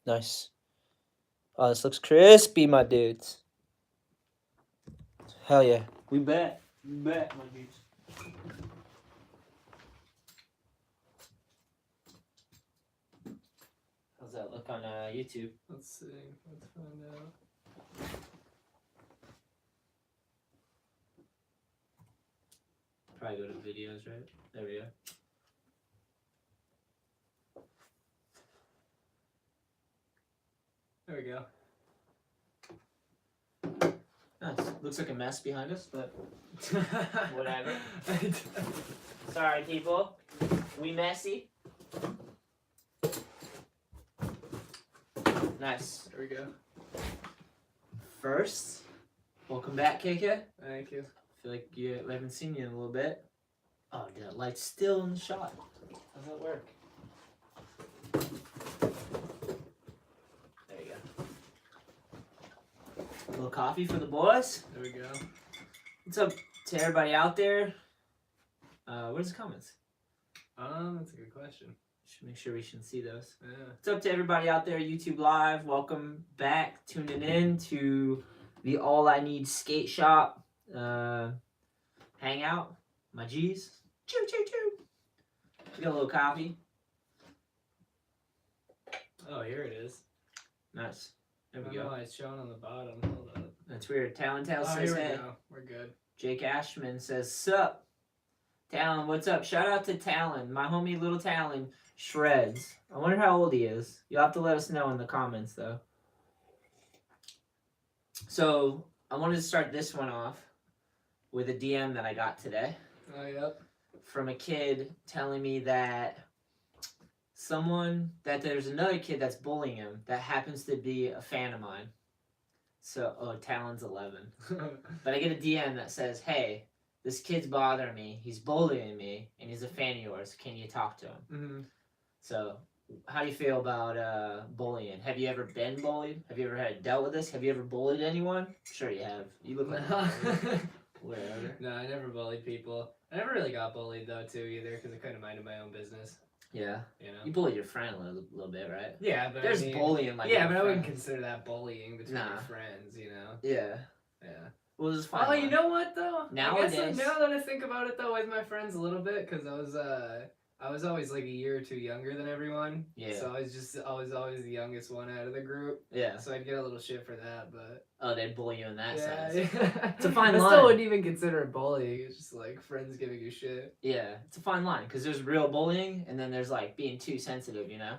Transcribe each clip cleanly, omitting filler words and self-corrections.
Nice. Oh, this looks crispy, my dudes. Hell yeah. We bet. We bet, my dudes. How's that look on YouTube? Let's see. Let's find out. Probably go to videos, right? There we go. There we go. Nice. Looks like a mess behind us, but whatever. Sorry, people. We messy. Nice. There we go. First, welcome back, KK. Thank you. I feel like we haven't seen you in a little bit. Oh, dude, that light's still in the shot. How's that work? There you go. A little coffee for the boys. There we go. What's up to everybody out there? Where's the comments? That's a good question. Should make sure we can see those. Yeah. What's up to everybody out there, YouTube Live? Welcome back, tuning in to the All I Need Skate Shop hangout. My G's. Choo choo choo. We got a little coffee. Oh, here it is. Nice. There we I don't know go. why it's showing on the bottom. Hold up. That's weird. Talon Tail Oh, says here we hey. go. We're good. Jake Ashman says sup. Talon, what's up? Shout out to Talon. My homie little Talon shreds. I wonder how old he is. You'll have to let us know in the comments though. So I wanted to start this one off with a DM that I got today Oh, yep. from a kid telling me that there's another kid that's bullying him that happens to be a fan of mine. So, Talon's 11. But I get a DM that says, hey, this kid's bothering me, he's bullying me, and he's a fan of yours. Can you talk to him? Mm-hmm. So, how do you feel about bullying? Have you ever been bullied? Have you ever dealt with this? Have you ever bullied anyone? Sure you have. You look like whatever. No, I never bullied people. I never really got bullied though too either because I kind of minded my own business. Yeah. You know. You bullied your friend a little bit, right? Yeah, but there's I mean, bullying like yeah, but I wouldn't friends. consider that bullying between your friends. You know. Yeah. Yeah. Well, this is fine. Oh, you know what though? Nowadays, I guess now that I think about it though, with my friends a little bit, because I was always like a year or two younger than everyone. Yeah. So I was always the youngest one out of the group. Yeah. So I'd get a little shit for that, but. Oh, they'd bully you in that sense. Yeah. It's a fine line. I still wouldn't even consider it bullying. It's just like friends giving you shit. Yeah, it's a fine line because there's real bullying and then there's like being too sensitive, you know.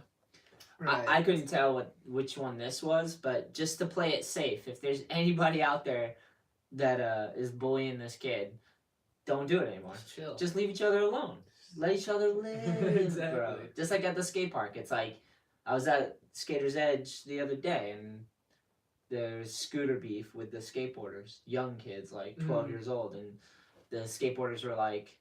Right. I couldn't tell which one this was, but just to play it safe, if there's anybody out there that is bullying this kid, don't do it anymore. Just chill. Just leave each other alone. Let each other live, Exactly. bro. Just like at the skate park. It's like, I was at Skater's Edge the other day, and there's scooter beef with the skateboarders. Young kids, like 12 years old, and the skateboarders were like,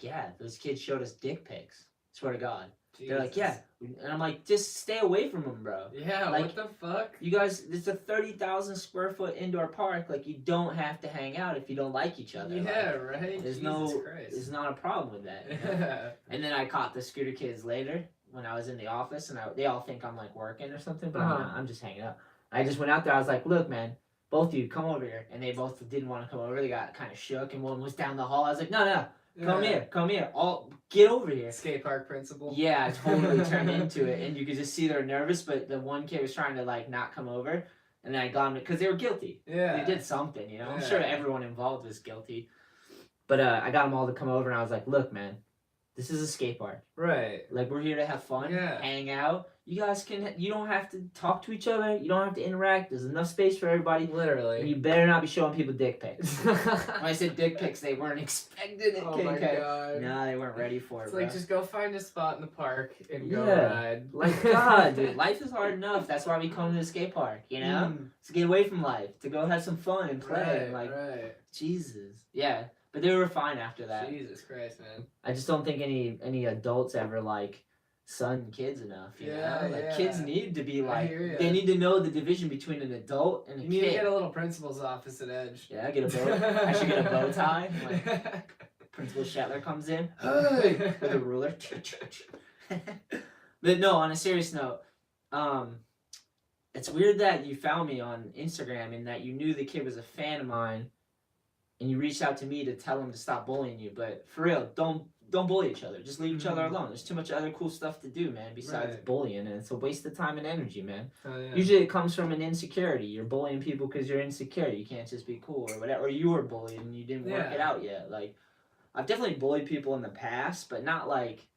yeah, those kids showed us dick pics. Swear to God. Jesus. They're like, yeah. And I'm like, just stay away from them, bro. Yeah, like, what the fuck? You guys, it's a 30,000 square foot indoor park. Like, you don't have to hang out if you don't like each other. Yeah, like, right? There's there's not a problem with that. You know? And then I caught the scooter kids later when I was in the office, and they all think I'm like working or something, but I'm not. I'm just hanging out. I just went out there. I was like, look, man, both of you come over here. And they both didn't want to come over. They got kind of shook, and one was down the hall. I was like, no. Come here. All get over here. Skate park principal. Yeah, I totally turned into it, and you could just see they're nervous. But the one kid was trying to like not come over, and then I got him because they were guilty. Yeah, they did something, you know. Yeah. I'm sure everyone involved was guilty, but I got them all to come over, and I was like, look, man, this is a skate park. Right. Like, we're here to have fun, Yeah. hang out. You guys you don't have to talk to each other. You don't have to interact. There's enough space for everybody. Literally. And you better not be showing people dick pics. When I said dick pics, they weren't expecting it. Oh my god. No, they weren't ready for it, It's bro. like, just go find a spot in the park and go Yeah. ride. Like, God, dude, life is hard enough. That's why we come to the skate park, you know? To get away from life, to go have some fun and play. Right. Jesus. Yeah, but they were fine after that. Jesus Christ, man. I just don't think any adults ever, like, son kids enough, you know? Like, kids need to be, like, they need to know the division between an adult and a You kid. need to get a little principal's office at Edge. Yeah, I should get a bow tie. Like, Principal Shetler comes in, hey, with a ruler. But no, on a serious note, it's weird that you found me on Instagram and that you knew the kid was a fan of mine, and you reached out to me to tell him to stop bullying you. But for real, don't bully each other. Just leave each other alone. There's too much other cool stuff to do, man, besides bullying, and it's a waste of time and energy, man. Oh, yeah. Usually it comes from an insecurity. You're bullying people because you're insecure. You can't just be cool or whatever. Or you were bullied and you didn't work it out yet. Like, I've definitely bullied people in the past, but not like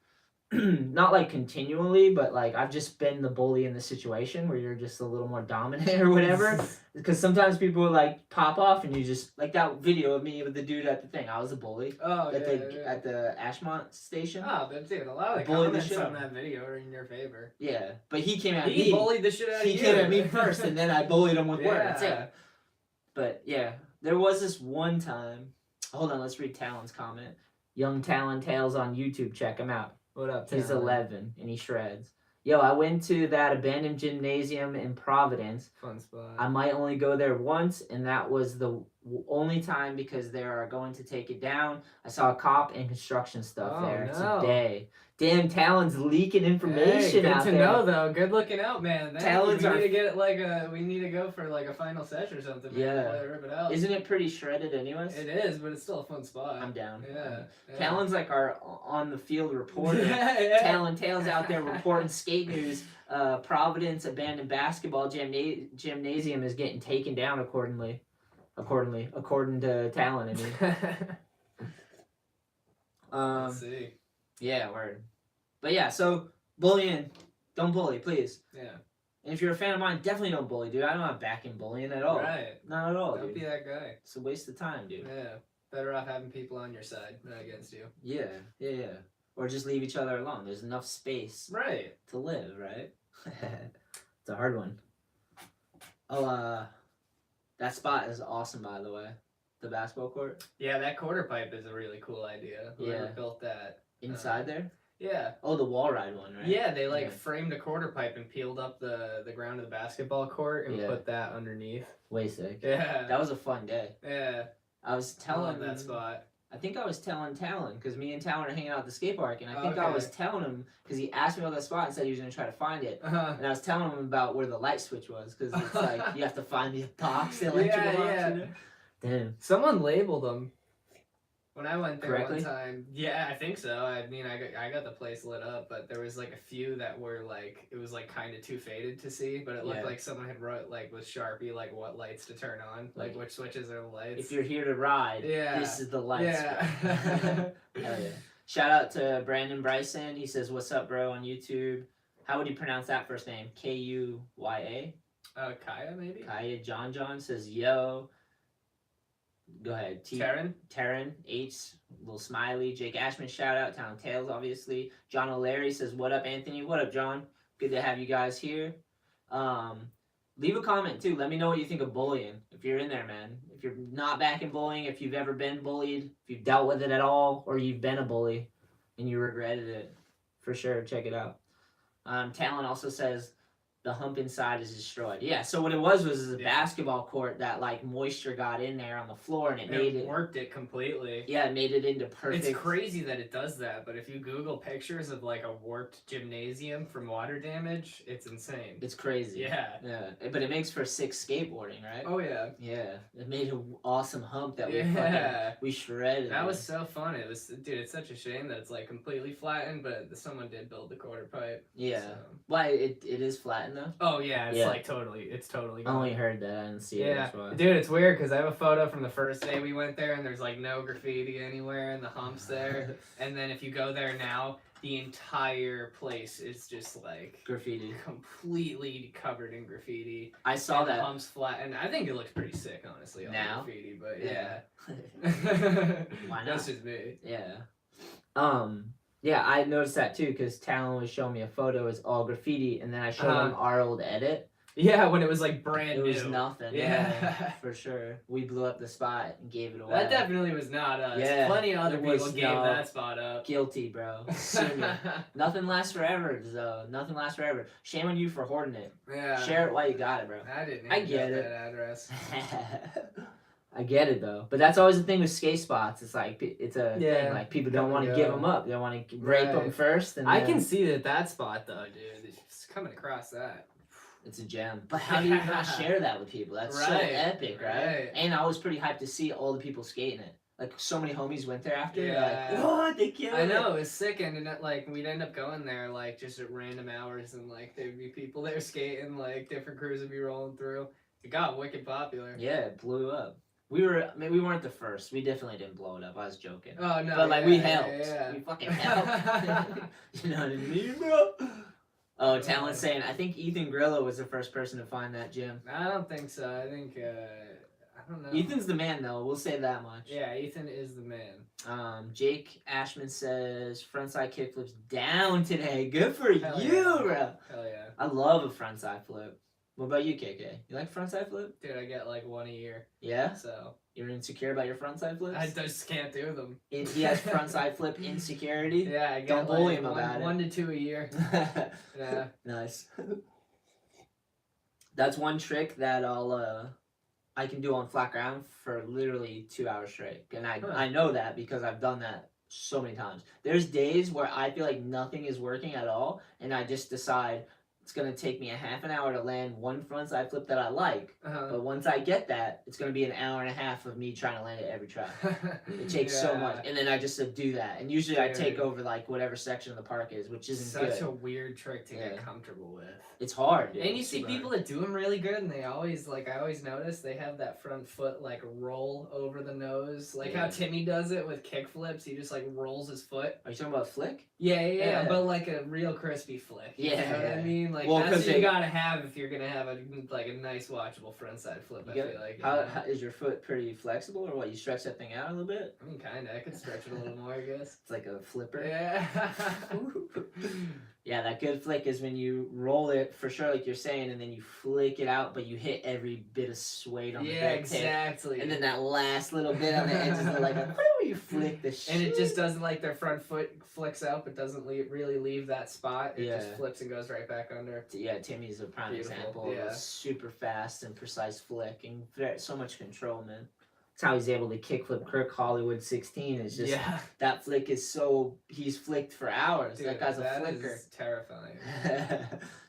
not like continually, but like I've just been the bully in the situation where you're just a little more dominant or whatever. Because sometimes people would like pop off and you just like that video of me with the dude at the thing. I was a bully. Oh, at the Ashmont station. Oh, but dude, a lot of the comments on that video are in your favor. Yeah, but he came at me. He bullied the shit out of you. He came at me first, and then I bullied him with words. Yeah. But yeah, there was this one time. Hold on, let's read Talon's comment. Young Talon Tales on YouTube. Check him out. What up, He's 11 and he shreds. Yo, I went to that abandoned gymnasium in Providence. Fun spot. I might only go there once, and that was the only time because they are going to take it down. I saw a cop and construction stuff there today. Damn, Talon's leaking information out there. Good to know, though. Good looking out, man. Talon's we need to get like we need to go for like a final session or something. Man. Yeah. Rip it out. Isn't it pretty shredded anyways? It is, but it's still a fun spot. I'm down. Yeah. Talon's like our on the field reporter. Talon Tales out there reporting skate news. Providence abandoned basketball gymnasium is getting taken down according to Talon. I mean. Let's see. Yeah, word. But yeah, so bullying, don't bully, please. Yeah. And if you're a fan of mine, definitely don't bully, dude. I'm not backing bullying at all. Right. Not at all, Don't be that guy. It's a waste of time, dude. Yeah. Better off having people on your side, not against you. Yeah. Or just leave each other alone. There's enough space. Right. To live, right? It's a hard one. Oh, that spot is awesome, by the way. The basketball court. Yeah, that quarter pipe is a really cool idea. Whoever built that. Inside there? Yeah. Oh, the wall ride one, right? Yeah, they framed a quarter pipe and peeled up the ground of the basketball court and put that underneath. Way sick. Yeah. That was a fun day. Yeah. I was telling that spot. I think I was telling Talon, because me and Talon are hanging out at the skate park, and I think I was telling him, because he asked me about that spot and said he was going to try to find it. And I was telling him about where the light switch was, because it's like, you have to find the box, the electrical box. Yeah. Damn. Someone labeled them. When I went there Correctly? one time, yeah, I think so. I mean, I got the place lit up, but there was like a few that were like, it was like kind of too faded to see, but it looked like someone had wrote like with Sharpie like what lights to turn on, like which switches are the lights. If you're here to ride, this is the light switch. Hell yeah. Shout out to Brandon Bryson. He says, "What's up, bro?" on YouTube. How would you pronounce that first name? Kuya? Kaya maybe. Kaya. John says, "Yo." Go ahead. Taryn H. Little smiley. Jake Ashman, shout out. Town Tales, obviously. John O'Leary says, "What up, Anthony?" What up, John? Good to have you guys here. Leave a comment too. Let me know what you think of bullying. If you're in there, man. If you're not backing bullying, if you've ever been bullied, if you've dealt with it at all, or you've been a bully and you regretted it, for sure, check it out. Talon also says, the hump inside is destroyed. Yeah, so what it was a basketball court that like moisture got in there on the floor and it worked it completely. Yeah, it made it into perfect. It's crazy that it does that, but if you Google pictures of like a warped gymnasium from water damage, it's insane. It's crazy. Yeah. But it makes for sick skateboarding, right? Oh yeah. Yeah. It made an awesome hump that we shredded. That was so fun. It was, dude, it's such a shame that it's like completely flattened, but someone did build the quarter pipe. Yeah. So. Why it is flattened though? Oh yeah, it's like it's totally gone. I only heard that, I didn't see it. Yeah, dude, it's weird because I have a photo from the first day we went there and there's like no graffiti anywhere and the hump's there. And then if you go there now, the entire place is just like graffiti, completely covered in graffiti. I saw that. The hump's flat, and I think it looks pretty sick, honestly. All now, the graffiti, but yeah. Why not? That's just me. Yeah. Yeah, I noticed that too because Talon was showing me a photo. It's all graffiti, and then I showed him our old edit. Yeah, when it was like brand new. It was nothing. Yeah, for sure. We blew up the spot and gave it away. That definitely was not us. Yeah, plenty of other people gave that spot up. Guilty, bro. Nothing lasts forever, though. Nothing lasts forever. Shame on you for hoarding it. Yeah. Share it while you got it, bro. I didn't. I get it. That address. I get it though, but that's always the thing with skate spots. It's like it's a thing. Like people don't want to give them up. They want to rape them first. And I can see that spot though, dude. It's just coming across that. It's a gem. But how do you not share that with people? That's so epic, right? And I was pretty hyped to see all the people skating it. Like, so many homies went there after. Yeah. Like, what? They killed it. I know, it was sick, and like, we'd end up going there, like, just at random hours, and, like, there'd be people there skating, like, different crews would be rolling through. It got wicked popular. Yeah, it blew up. We weren't the first. We definitely didn't blow it up. I was joking. Oh, no. But, like, we helped. We fucking helped. You know what I mean, bro? Oh, Talon's saying, I think Ethan Grillo was the first person to find that gym. I don't think so. I think, I don't know. Ethan's the man, though. We'll say that much. Yeah, Ethan is the man. Jake Ashman says, frontside kickflips down today. Good for Hell you, yeah. bro. Hell yeah. I love a frontside flip. What about you, KK? You like frontside flip? Dude, I get like one a year. Yeah? So. You're insecure about your frontside flips? I just can't do them. He has frontside flip insecurity? Yeah, I get Don't bully him about it. 1 to 2 a year. Yeah. Nice. That's one trick that I can do on flat ground for literally 2 hours straight. And I know that because I've done that so many times. There's days where I feel like nothing is working at all, and I just decide it's going to take me a half an hour to land one frontside flip that I like. But once I get that, it's going to be an hour and a half of me trying to land it every try. It takes so much. And then I just do that. And usually I take over like whatever section of the park is, which isn't good. Such a weird trick to get comfortable with. It's hard, dude. And you see people that do them really good, and they always, like, I always notice they have that front foot, like, roll over the nose. Like how Timmy does it with kick flips. He just, like, rolls his foot. Are you talking about flick? Yeah. But, like, a real crispy flick. You know what I mean? Like, that's what you gotta have if you're gonna have, a nice, watchable frontside flip, I feel like. How is your foot pretty flexible, or what? You stretch that thing out a little bit? I mean, kinda. I could stretch it a little more, I guess. It's like a flipper. Yeah. Yeah, that good flick is when you roll it, for sure, like you're saying, and then you flick it out, but you hit every bit of suede on the grip exactly. tape. And then that last little bit on the edges of like, you flick the shit. And it just doesn't, like, their front foot flicks out, but doesn't really leave that spot. It just flips and goes right back under. Yeah, Timmy's a prime example of a super fast and precise flick, and so much control, man. That's how he's able to kickflip Kirk Hollywood 16. It's just that flick is so he's flicked for hours. Dude, that guy's a flicker. That is terrifying.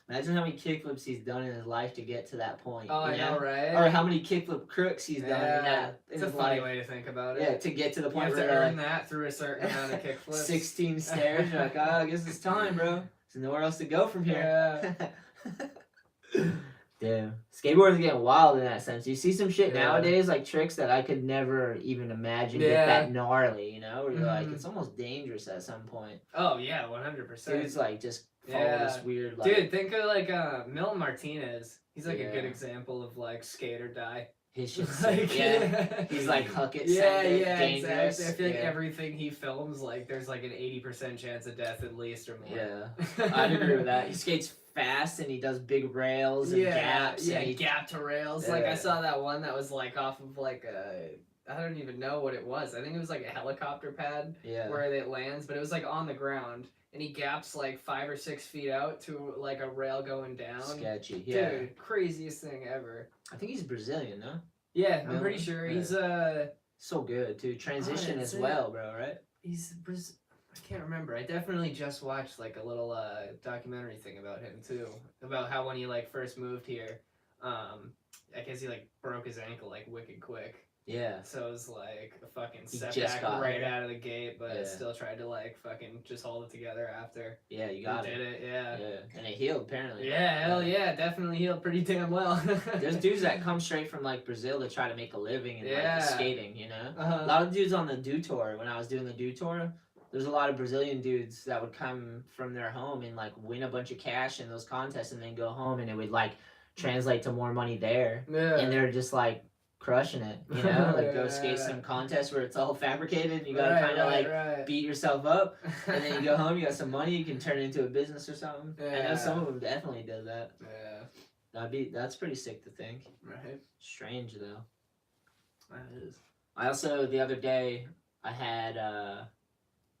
Imagine how many kickflips he's done in his life to get to that point. Oh, I know, right? Or how many kickflip crooks he's done in that. It's a funny way to think about it. Yeah, to get to the point where you have to earn that through a certain amount of kickflips. 16 stairs. You're like, I guess it's time, bro. There's nowhere else to go from here. Damn. Skateboarding's getting wild in that sense. You see some shit nowadays, like tricks that I could never even imagine get that gnarly, you know? Where you're like, it's almost dangerous at some point. Oh, yeah, 100%. Dude's like, just follow this weird, like... Dude, think of, like, Milton Martinez. He's, like, a good example of, like, skate or die. His shit's like, he's like huck it, dangerous. Exactly. I feel like everything he films, like, there's like an 80% chance of death at least or more. Yeah, I'd agree with that. He skates fast and he does big rails and gaps. Yeah, gap to rails. Like, I saw that one that was like off of like I don't even know what it was. I think it was like a helicopter pad where it lands, but it was like on the ground. And he gaps like 5 or 6 feet out to like a rail going down. Sketchy, Dude, craziest thing ever. I think he's Brazilian, no? Yeah, I'm pretty sure. He's so good too. Transition as well, bro, right? He's I can't remember. I definitely just watched like a little documentary thing about him too. About how when he like first moved here, I guess he like broke his ankle like wicked quick. Yeah. So it was like a fucking setback right out of the gate, but still tried to like fucking just hold it together after. Yeah, you got it. Did it, yeah. And it healed apparently. Yeah, hell yeah, definitely healed pretty damn well. There's dudes that come straight from like Brazil to try to make a living in like the skating, you know? A lot of dudes on the Do Tour, when I was doing the Do Tour, there's a lot of Brazilian dudes that would come from their home and like win a bunch of cash in those contests and then go home and it would like translate to more money there. Yeah. And they're just like crushing it, you know, like go skate some contest where it's all fabricated and you gotta kind of like beat yourself up and then you go home, you got some money, you can turn it into a business or something. I know some of them definitely did that. That's pretty sick to think. Right. Strange though. That is. I also, the other day, I had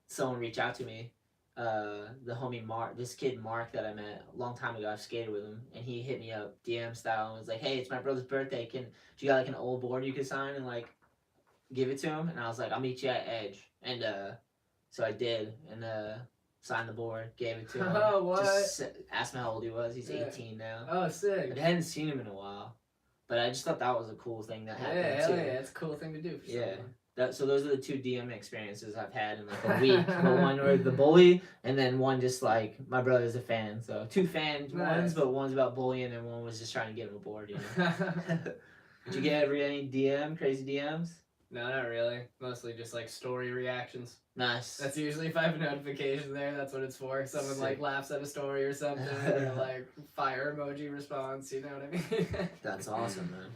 someone reach out to me, the homie Mark, this kid Mark that I met a long time ago. I've skated with him, and he hit me up DM style and was like, "Hey, it's my brother's birthday. Do you got like an old board you could sign and like give it to him?" And I was like, "I'll meet you at Edge." And so I did, and signed the board, gave it to him. Oh, what? Just asked him how old he was. He's 18 now. Oh, sick. I hadn't seen him in a while. But I just thought that was a cool thing that happened too. Yeah, it's a cool thing to do for someone. So those are the 2 DM experiences I've had in like a week. But one with the bully, and then one just like my brother's a fan. So 2 fan ones, but one's about bullying, and one was just trying to get him aboard. You know. Did you get any crazy DMs? No, not really. Mostly just like story reactions. Nice. That's usually if I have a notification there, that's what it's for. Someone like laughs at a story or something, or like fire emoji response, you know what I mean? That's awesome, man.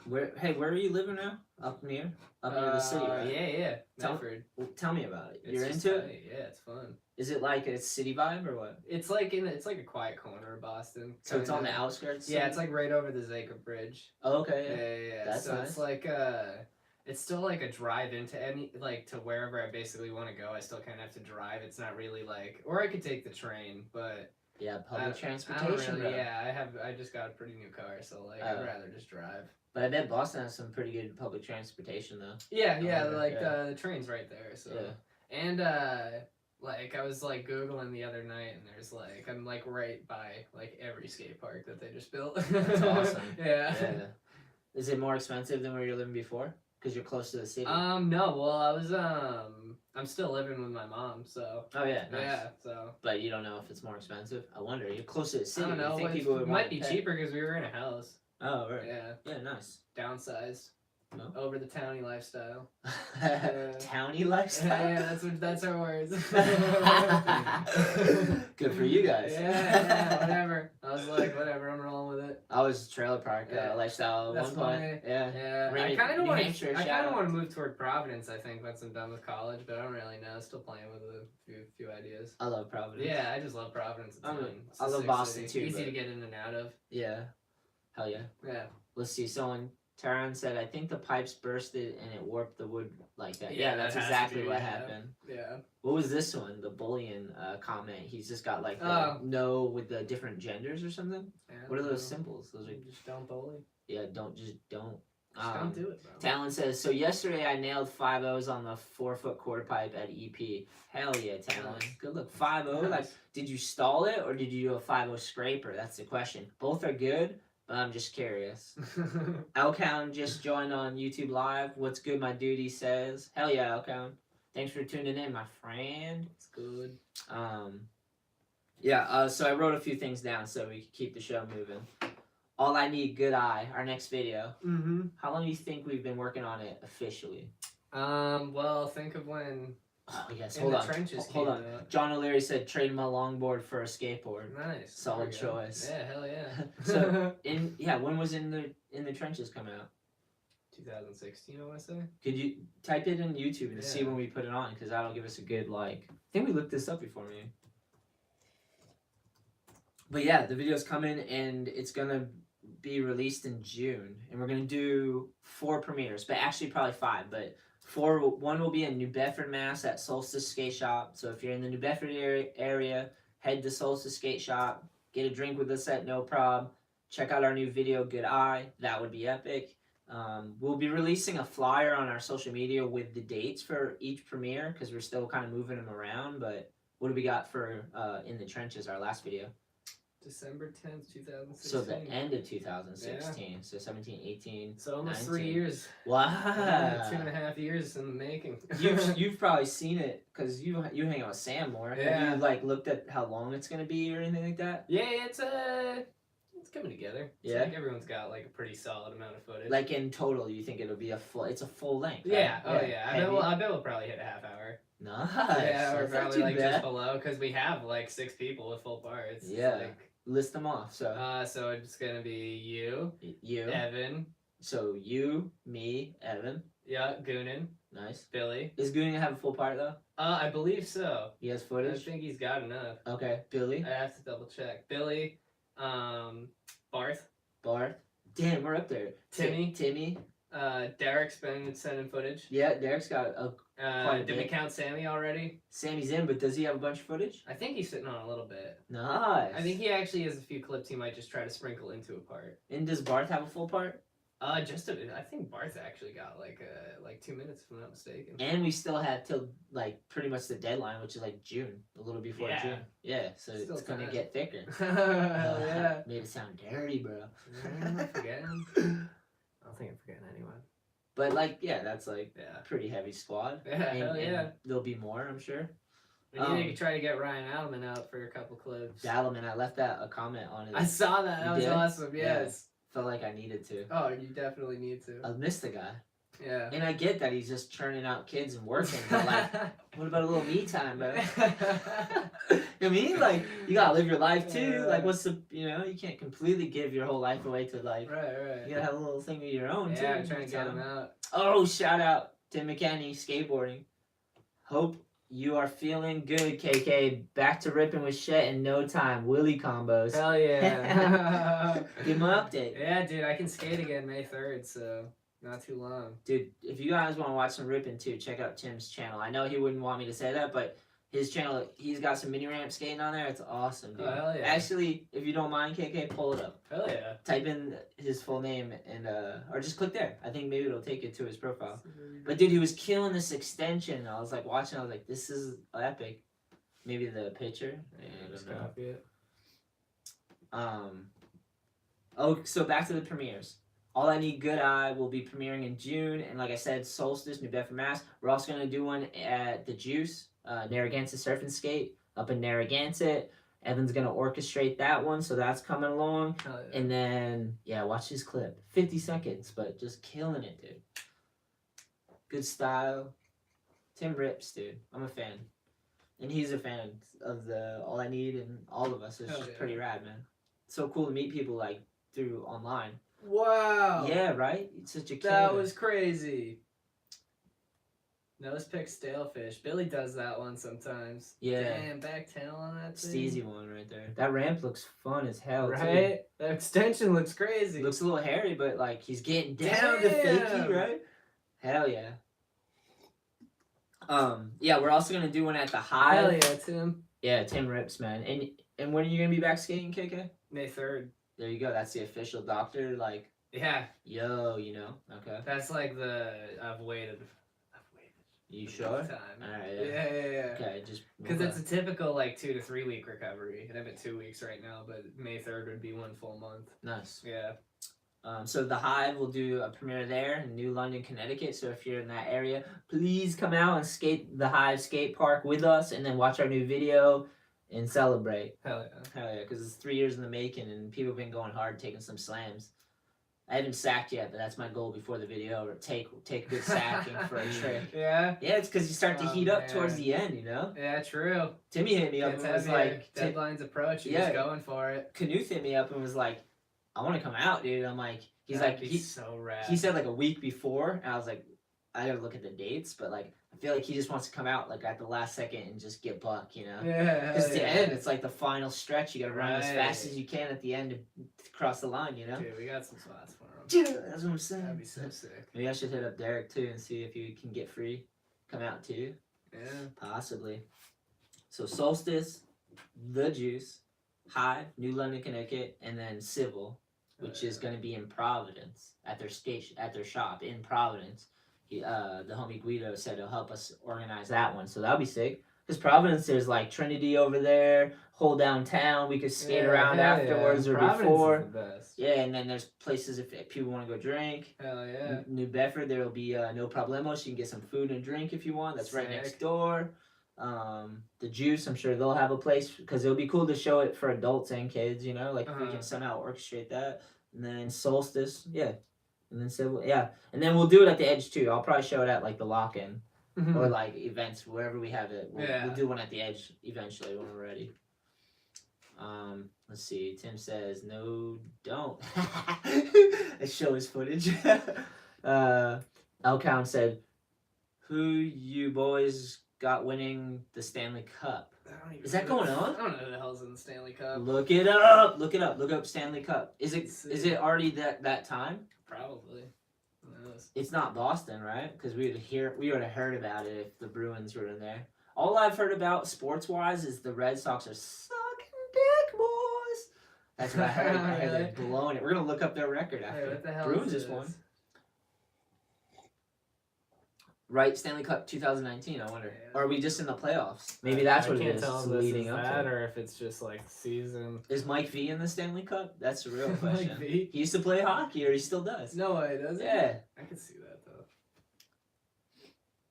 Where are you living now? Up near the city, right? Yeah. Medford. Tell me about it. It's You're into it? Yeah, it's fun. Is it like a city vibe or what? It's like a quiet corner of Boston. So it's on the outskirts? Yeah, it's like right over the Zaker Bridge. Oh, okay, Yeah. That's so nice. it's like it's still like a drive into to wherever I basically want to go. I still kind of have to drive. It's not really like, or I could take the train, but yeah, public transportation. I just got a pretty new car, so like I'd rather just drive. But I bet Boston has some pretty good public transportation though. Yeah, the train's right there. So and like I was like Googling the other night, and there's like I'm like right by like every skate park that they just built. That's awesome. Yeah. Is it more expensive than where you're living before? Because you're close to the city. No. Well, I was I'm still living with my mom, so. Oh yeah. Nice. Yeah. So. But you don't know if it's more expensive. I wonder. You're close to the city. I don't know. It might be cheaper because we were in a house. Oh right. Yeah. Yeah. Nice. Downsized. No. Over the towny lifestyle. Towny lifestyle. Yeah, that's our words. Good for you guys. Yeah, whatever. I was like, whatever. I'm rolling with it. I was trailer park lifestyle at one point. Funny. Yeah. I kind of want to move toward Providence. I think once I'm done with college, but I don't really know. Still playing with a few ideas. I love Providence. Yeah, I just love Providence. I love Boston too. Easy to get in and out of. Yeah. Hell yeah. Yeah. Let's see. Taran said, I think the pipes bursted and it warped the wood like that. Yeah, that's exactly what happened. Yeah. What was this one? The bullying comment. He's just got like no with the different genders or something. Yeah, what are those symbols? Those are just don't bully. Yeah, don't. Just don't do it, bro. Talon says, so yesterday I nailed 5-0s on the 4-foot quarter pipe at EP. Hell yeah, Talon. Nice. Good look. 5-0. Nice. Like, did you stall it or did you do a 5-0 scraper? That's the question. Both are good. I'm just curious. Elkown just joined on YouTube Live. What's good, my dude, he says. Hell yeah, Elkown. Thanks for tuning in, my friend. It's good. So I wrote a few things down so we can keep the show moving. All I Need, Good Eye, our next video. Mm-hmm. How long do you think we've been working on it officially? Well, think of when... Oh, yes. Hold on. John O'Leary said, trade my longboard for a skateboard. Nice. Solid choice. Yeah, hell yeah. So, when was In the Trenches come out? 2016, I want to say. Could you type it in YouTube and see when we put it on? Because that'll give us a good, like... I think we looked this up before, maybe. But yeah, the video's coming, and it's going to be released in June. And we're going to do 4 premieres, but actually probably 5, but... One will be in New Bedford, Mass. at Solstice Skate Shop. So if you're in the New Bedford area, head to Solstice Skate Shop. Get a drink with us at No Prob. Check out our new video, Good Eye. That would be epic. We'll be releasing a flyer on our social media with the dates for each premiere because we're still kind of moving them around. But what do we got for In the Trenches, our last video? December 10th, 2016. So the end of 2016. Yeah. So 17, 18. So almost 3 years. Wow. 2.5 years in the making. You've probably seen it because you hang out with Sam more. Yeah. Have you like looked at how long it's gonna be or anything like that? Yeah, it's coming together. It's like everyone's got like a pretty solid amount of footage. Like in total, you think it'll be it's a full length? Right? Yeah. Oh yeah. I bet we'll probably hit a half hour. Nice. Yeah, we're probably like just below because we have like 6 people with full parts. Yeah. List them off. So it's gonna be you, Evan. So you, me, Evan. Yeah, Goonan. Nice. Billy. Is Goonan have a full part though? I believe so. He has footage. I think he's got enough. Okay. Billy. I have to double check. Billy. Barth. Damn, we're up there. Timmy. Derek's been sending footage. Yeah, Derek's got a. Did we count Sammy already? Sammy's in, but does he have a bunch of footage? I think he's sitting on a little bit. Nice. I think he actually has a few clips he might just try to sprinkle into a part. And does Barth have a full part? I think Barth actually got like 2 minutes, if I'm not mistaken. And we still have till like pretty much the deadline, which is like June, a little before June. Yeah, so still it's gonna get thicker. Hell yeah! Made it sound dirty, bro. I'm not forgetting. I don't think I'm forgetting anyone. But like, yeah, that's like a pretty heavy squad. Yeah, hell yeah. And there'll be more, I'm sure. We need to try to get Ryan Alleman out for a couple clips. Alleman, I left a comment on it. I saw that. That was awesome. Yes. Yeah. Felt like I needed to. Oh, you definitely need to. I missed the guy. Yeah. And I get that he's just churning out kids and working, but like, what about a little me time, bro? You know what I mean? Like, you gotta live your life too. Like, what's the, you can't completely give your whole life away to like, right. You gotta have a little thing of your own too. Yeah, trying to get him out. Oh, shout out Tim McKenney, skateboarding. Hope you are feeling good, KK. Back to ripping with Shet in no time. Willy combos. Hell yeah. Give him an update. Yeah, dude, I can skate again May 3rd, so not too long. Dude, if you guys want to watch some ripping too, check out Tim's channel. I know he wouldn't want me to say that, but his channel, he's got some mini ramp skating on there. It's awesome, dude. Oh, hell yeah. Actually, if you don't mind, KK, pull it up. Hell yeah. Type in his full name and or just click there. I think maybe it'll take you to his profile. But dude, he was killing this extension. I was like watching. I was like, this is epic. Maybe the picture. I don't know. Copy it. Oh, so back to the premieres. All I Need Good Eye will be premiering in June, and like I said, Solstice, New Bedford, Mass. We're also gonna do one at the Juice, Narragansett Surf and Skate up in Narragansett. Evan's gonna orchestrate that one, so that's coming along. Yeah. And then watch his clip, 50 seconds, but just killing it, dude. Good style. Tim rips, dude. I'm a fan, and he's a fan of the All I Need, and all of us. It's just pretty rad, man. It's so cool to meet people like through online. Wow. Yeah, right? It's such a kid. That was crazy. Nose pick stalefish. Billy does that one sometimes. Yeah. Damn, back tail on that thing. Steezy one right there. That ramp looks fun as hell, right? Too. That extension looks crazy. Looks a little hairy, but like he's getting down to fakie, right? Hell yeah. Yeah, we're also gonna do one at the Hive. Hell yeah, Tim. Yeah, Tim rips, man. And when are you gonna be back skating, KK? May 3rd. There you go. That's the official doctor. Like, yeah. Yo, okay. That's like I've waited. You sure? Time. All right. Yeah. Okay, just because it's a typical 2 to 3 week recovery, and I'm at 2 weeks right now, but May 3rd would be 1 full month. Nice. Yeah. So the Hive will do a premiere there in New London, Connecticut. So if you're in that area, please come out and skate the Hive Skatepark with us, and then watch our new video and celebrate. Hell yeah. Hell yeah, because it's 3 years in the making, and people have been going hard, taking some slams. I haven't sacked yet, but that's my goal before the video, or take a good sacking for a trick. Yeah? Yeah, it's because you start to heat up towards the end, Yeah, true. Timmy hit me up and was like... Deadline's approaching, he's going for it. Knuth hit me up and was like, I want to come out, dude. I'm like... He's so rad. He said like a week before, and I was like, I gotta look at the dates, but like I feel like he just wants to come out like at the last second and just get buck, Yeah. Because the end, it's like the final stretch. You gotta run as fast as you can at the end to cross the line, Dude, we got some spots for him. Dude, that's what I'm saying. That'd be so sick. Maybe I should hit up Derek too and see if you can get free, come out too. Yeah. Possibly. So Solstice, The Juice, Hive, New London, Connecticut, and then Civil, which is going to be in Providence at their shop in Providence. The homie Guido said he'll help us organize that one, so that'll be sick. Because Providence, there's like Trinity over there, whole downtown. We could skate around afterwards or Providence before. Is the best. Yeah, and then there's places if people want to go drink. Hell yeah. New Bedford, there will be No Problemos. You can get some food and drink if you want. That's right next door. The Juice, I'm sure they'll have a place because it'll be cool to show it for adults and kids, like if we can somehow orchestrate that. And then Solstice, yeah. And then Civil, yeah. And then we'll do it at the Edge too. I'll probably show it at like the lock-in or like events, wherever we have it. We'll do one at the Edge eventually when we're ready. Let's see. Tim says, no, don't. Let's show his footage. Elcount said, who you boys got winning the Stanley Cup? Is that going on? I don't know who the hell's in the Stanley Cup. Look it up. Look up Stanley Cup. Is it already that time? Probably. Who knows? It's not Boston, right? Because we would have heard about it if the Bruins were in there. All I've heard about sports wise is the Red Sox are sucking dick, boys. That's what I heard. I heard they're blowing it. We're gonna look up their record after. Wait, what the hell Bruins is just won. Right, Stanley Cup 2019. I wonder, or are we just in the playoffs? Maybe that's what it is. Tell leading up to, or if it's just like season. Is Mike V in the Stanley Cup? That's the real question. Mike V? He used to play hockey, or he still does. No way, does he? Yeah. I can see that though.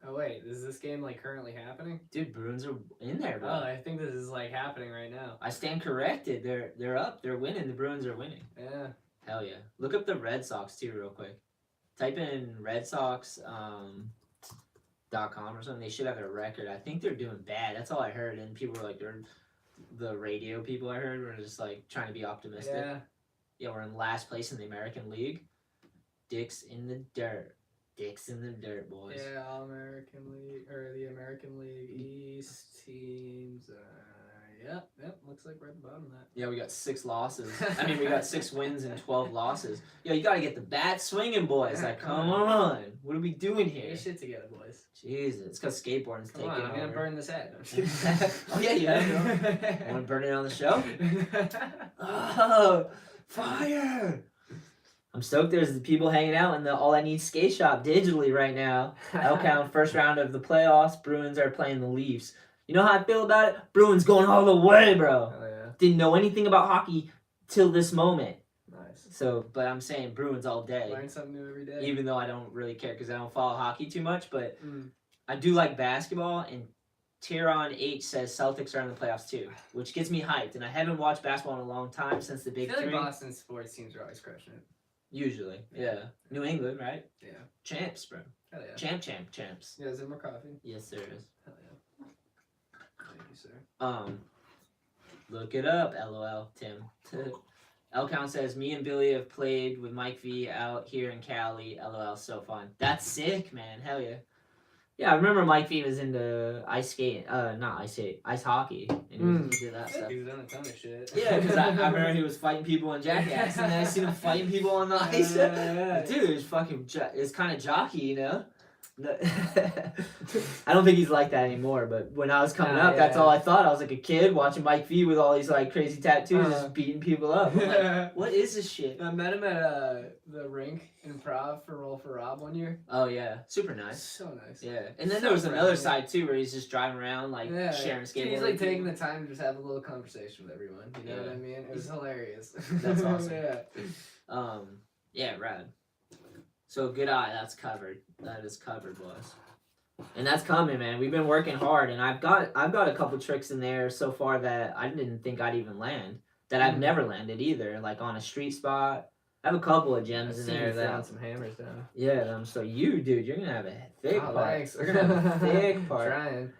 Oh wait, is this game like currently happening? Dude, Bruins are in there, bro. Oh, I think this is like happening right now. I stand corrected. They're up. They're winning. The Bruins are winning. Yeah. Hell yeah. Look up the Red Sox too, real quick. Type in Red Sox .com or something. They should have their record. I think they're doing bad. That's all I heard. And people were like, they're the radio people I heard were just like trying to be optimistic. Yeah. Yeah, we're in last place in the American League. Dicks in the dirt. Dicks in the dirt, boys. Yeah, All American League or the American League East teams. Yep. Looks like we're at the bottom of that. Yeah, we got 6 losses. I mean, we got 6 wins and 12 losses. Yo, you gotta get the bat swinging, boys. Like, come on. What are we doing Get here? your shit together, boys. Jesus, it's because skateboarding's Come taking on, I'm over. gonna burn this head. Oh yeah, you have. Want to burn it on the show? Oh, fire! I'm stoked. There's people hanging out in the All I Need skate shop digitally right now. Elkhorn first round of the playoffs. Bruins are playing the Leafs. You know how I feel about it? Bruins going all the way, bro. Oh yeah. Didn't know anything about hockey till this moment. Nice. So, but I'm saying Bruins all day. Learn something new every day. Even though I don't really care because I don't follow hockey too much, but Mm. I do like basketball. And Tyron H says Celtics are in the playoffs too, which gets me hyped. And I haven't watched basketball in a long time since the I Big feel like Three. Boston sports teams are always crushing it. Usually, yeah. New England, right? Yeah. Champs, bro. Hell yeah. Champs. Yeah, is there more coffee? Yes, there is. Hell yeah. Thank you, sir. Look it up, LOL, Tim. Elkhorn says, me and Billy have played with Mike V out here in Cali. LOL, so fun. That's sick, man. Hell yeah. Yeah, I remember Mike V was into ice hockey. And he did that stuff. He's done a ton of shit. Yeah, because I remember he was fighting people on Jackass, and then I seen him fighting people on the ice. Dude, it's fucking, it's kind of jockey, you know? I don't think he's like that anymore, but when I was coming up, that's all I thought. I was like a kid watching Mike V with all these like crazy tattoos, just beating people up. I'm like, what is this shit? I met him at the rink improv for Roll for Rob one year. Oh yeah, super nice. So nice. Yeah, and then there was another side too where he's just driving around like sharing skateboarding. He's like taking the time to just have a little conversation with everyone. You know what I mean? It was hilarious. That's awesome. Yeah. Yeah, rad. So good eye, that's covered. That is covered, boys. And that's coming, man. We've been working hard, and I've got a couple tricks in there so far that I didn't think I'd even land. That I've never landed either, like on a street spot. I have a couple of gems in there that found some hammers down. Yeah, so you, dude, you're gonna have a thick part. Thanks. We're gonna have a thick part. Trying.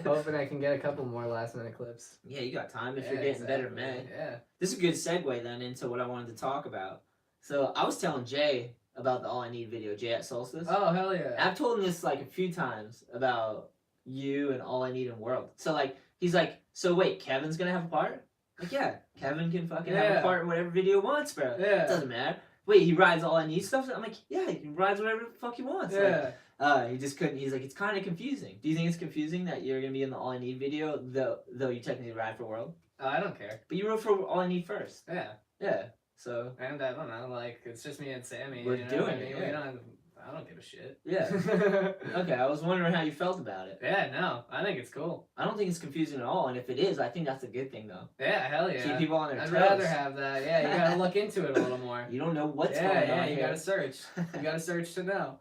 Hoping I can get a couple more last minute clips. Yeah, you got time if you're getting better, man. Yeah. This is a good segue then into what I wanted to talk about. So I was telling Jay about the All I Need video, Jay at Solstice. Oh, hell yeah. I've told him this like a few times about you and All I Need in World. So like, he's like, so wait, Kevin's gonna have a part? Like, yeah, Kevin can fucking have a part in whatever video he wants, bro. Yeah. It doesn't matter. Wait, he rides All I Need stuff? I'm like, yeah, he rides whatever the fuck he wants. Yeah. Like, he just couldn't, he's like, it's kind of confusing. Do you think it's confusing that you're gonna be in the All I Need video, though you technically ride for World? I don't care. But you rode for All I Need first. Yeah. Yeah. So. And I don't know, like, it's just me and Sammy. We're you know doing what I mean? it. Yeah. I don't give a shit. Yeah. Okay, I was wondering how you felt about it. Yeah, no, I think it's cool. I don't think it's confusing at all, and if it is, I think that's a good thing, though. Yeah, hell yeah. Keep people on their I'd toes. rather have that. Yeah, you gotta look into it a little more. You don't know what's going on Yeah, here. you gotta search. You gotta search to know.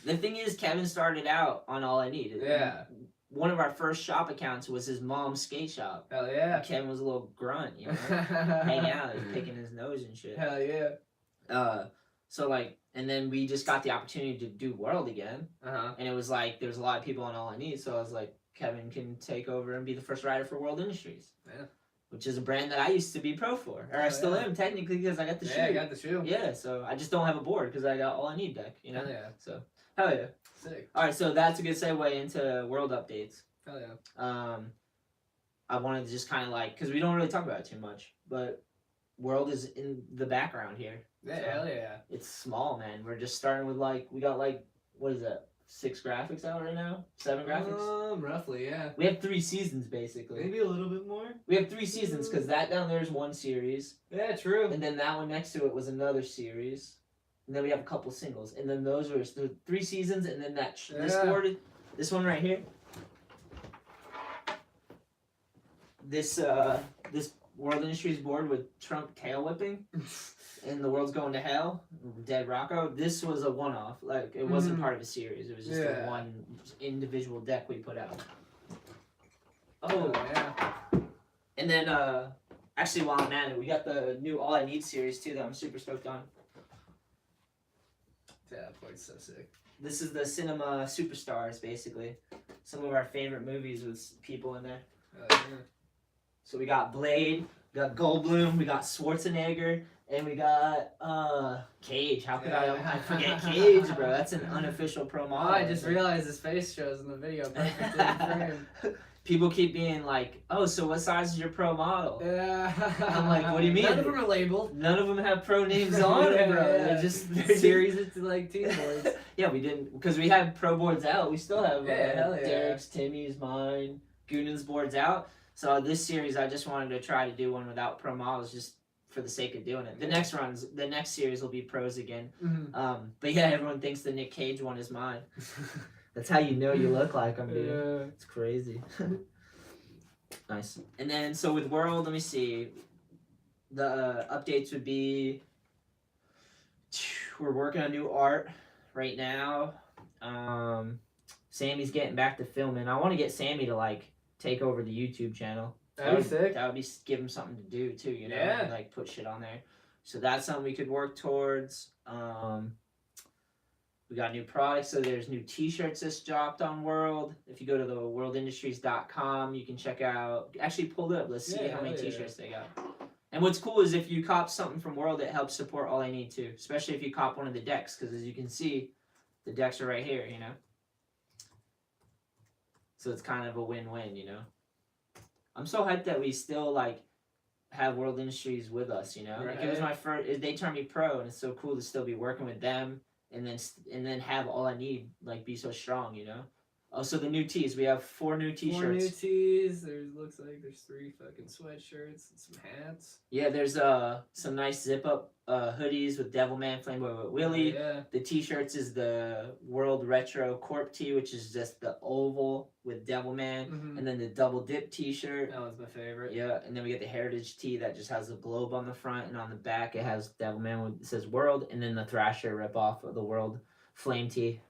The thing is, Kevin started out on All I Need. Yeah. One of our first shop accounts was his mom's skate shop. Hell yeah. Kevin was a little grunt, you know, hanging out, picking his nose and shit. Hell yeah. So like, and then we just got the opportunity to do World again, and it was like there was a lot of people on All I Need, so I was like, Kevin can take over and be the first rider for World Industries. Yeah. Which is a brand that I used to be pro for, or I still am technically because I got the shoe. Yeah, I got the shoe. Yeah, so I just don't have a board because I got All I Need deck, you know. Hell yeah. So hell yeah. Sick. All right, so that's a good segue into World updates. Hell yeah. I wanted to just kind of like, because we don't really talk about it too much, but World is in the background here. Yeah, so hell yeah. It's small, man. We're just starting with like, we got like, what is that? 6 graphics out right now. 7 graphics. Roughly, yeah. We have 3 seasons basically. Maybe a little bit more. We have 3 seasons because that down there is 1 series. Yeah, true. And then that one next to it was another series. And then we have a couple singles. And then those were the 3 seasons. And then that this one right here. This World Industries board with Trump tail whipping. And the world's going to hell. Dead Rocco. This was a one-off. Like it wasn't part of a series. It was just a one individual deck we put out. Oh yeah. And then actually while I'm at it, we got the new All I Need series too that I'm super stoked on. Yeah, that board's so sick. This is the cinema superstars basically. Some of our favorite movies with people in there. Yeah. So we got Blade, we got Goldblum, we got Schwarzenegger. And we got Cage. How could I forget Cage, bro? That's an unofficial pro model. Oh, I just realized his face shows in the video perfectly in frame. People keep being like, "Oh, so what size is your pro model?" Yeah. I'm like, "What do you mean?" None of them are labeled. None of them have pro names on it, bro. They're just series it to like team boards. Yeah, we didn't because we had pro boards out. We still have hell Derek's, Timmy's, mine, Goonan's boards out. So this series, I just wanted to try to do one without pro models, just for the sake of doing it. The next series will be pros again. Mm-hmm. But yeah, everyone thinks the Nick Cage one is mine. That's how you know you look like him, dude. Yeah. It's crazy. Nice. And then so with World, let me see. The updates would be we're working on new art right now. Sammy's getting back to filming. I want to get Sammy to like take over the YouTube channel. That'd be sick. That would be give him something to do too, you know, Yeah. like put shit on there. So that's something we could work towards. We got new products, so there's new T-shirts that's dropped on World. If you go to the worldindustries.com, you can check out. Actually, pull it up. Let's see how many T-shirts they got. And what's cool is if you cop something from World, it helps support All I Need too. Especially if you cop one of the decks, because as you can see, the decks are right here. You know. So it's kind of a win-win, you know. I'm so hyped that we still like have World Industries with us, you know. Right. Like it was my first. They turned me pro, and it's so cool to still be working with them, and then have All I Need like be so strong, you know. Oh, so the new tees. We have 4 new T-shirts. 4 new tees. Looks like there's 3 fucking sweatshirts and some hats. Yeah, there's some nice zip up hoodies with Devilman, Flameboy with Willie. Yeah. The T-shirts is the World Retro Corp tee, which is just the oval with Devilman, and then the double dip T-shirt. That was my favorite. Yeah, and then we get the Heritage tee that just has the globe on the front, and on the back it has Devilman. It says World, and then the Thrasher ripoff of the World Flame tee.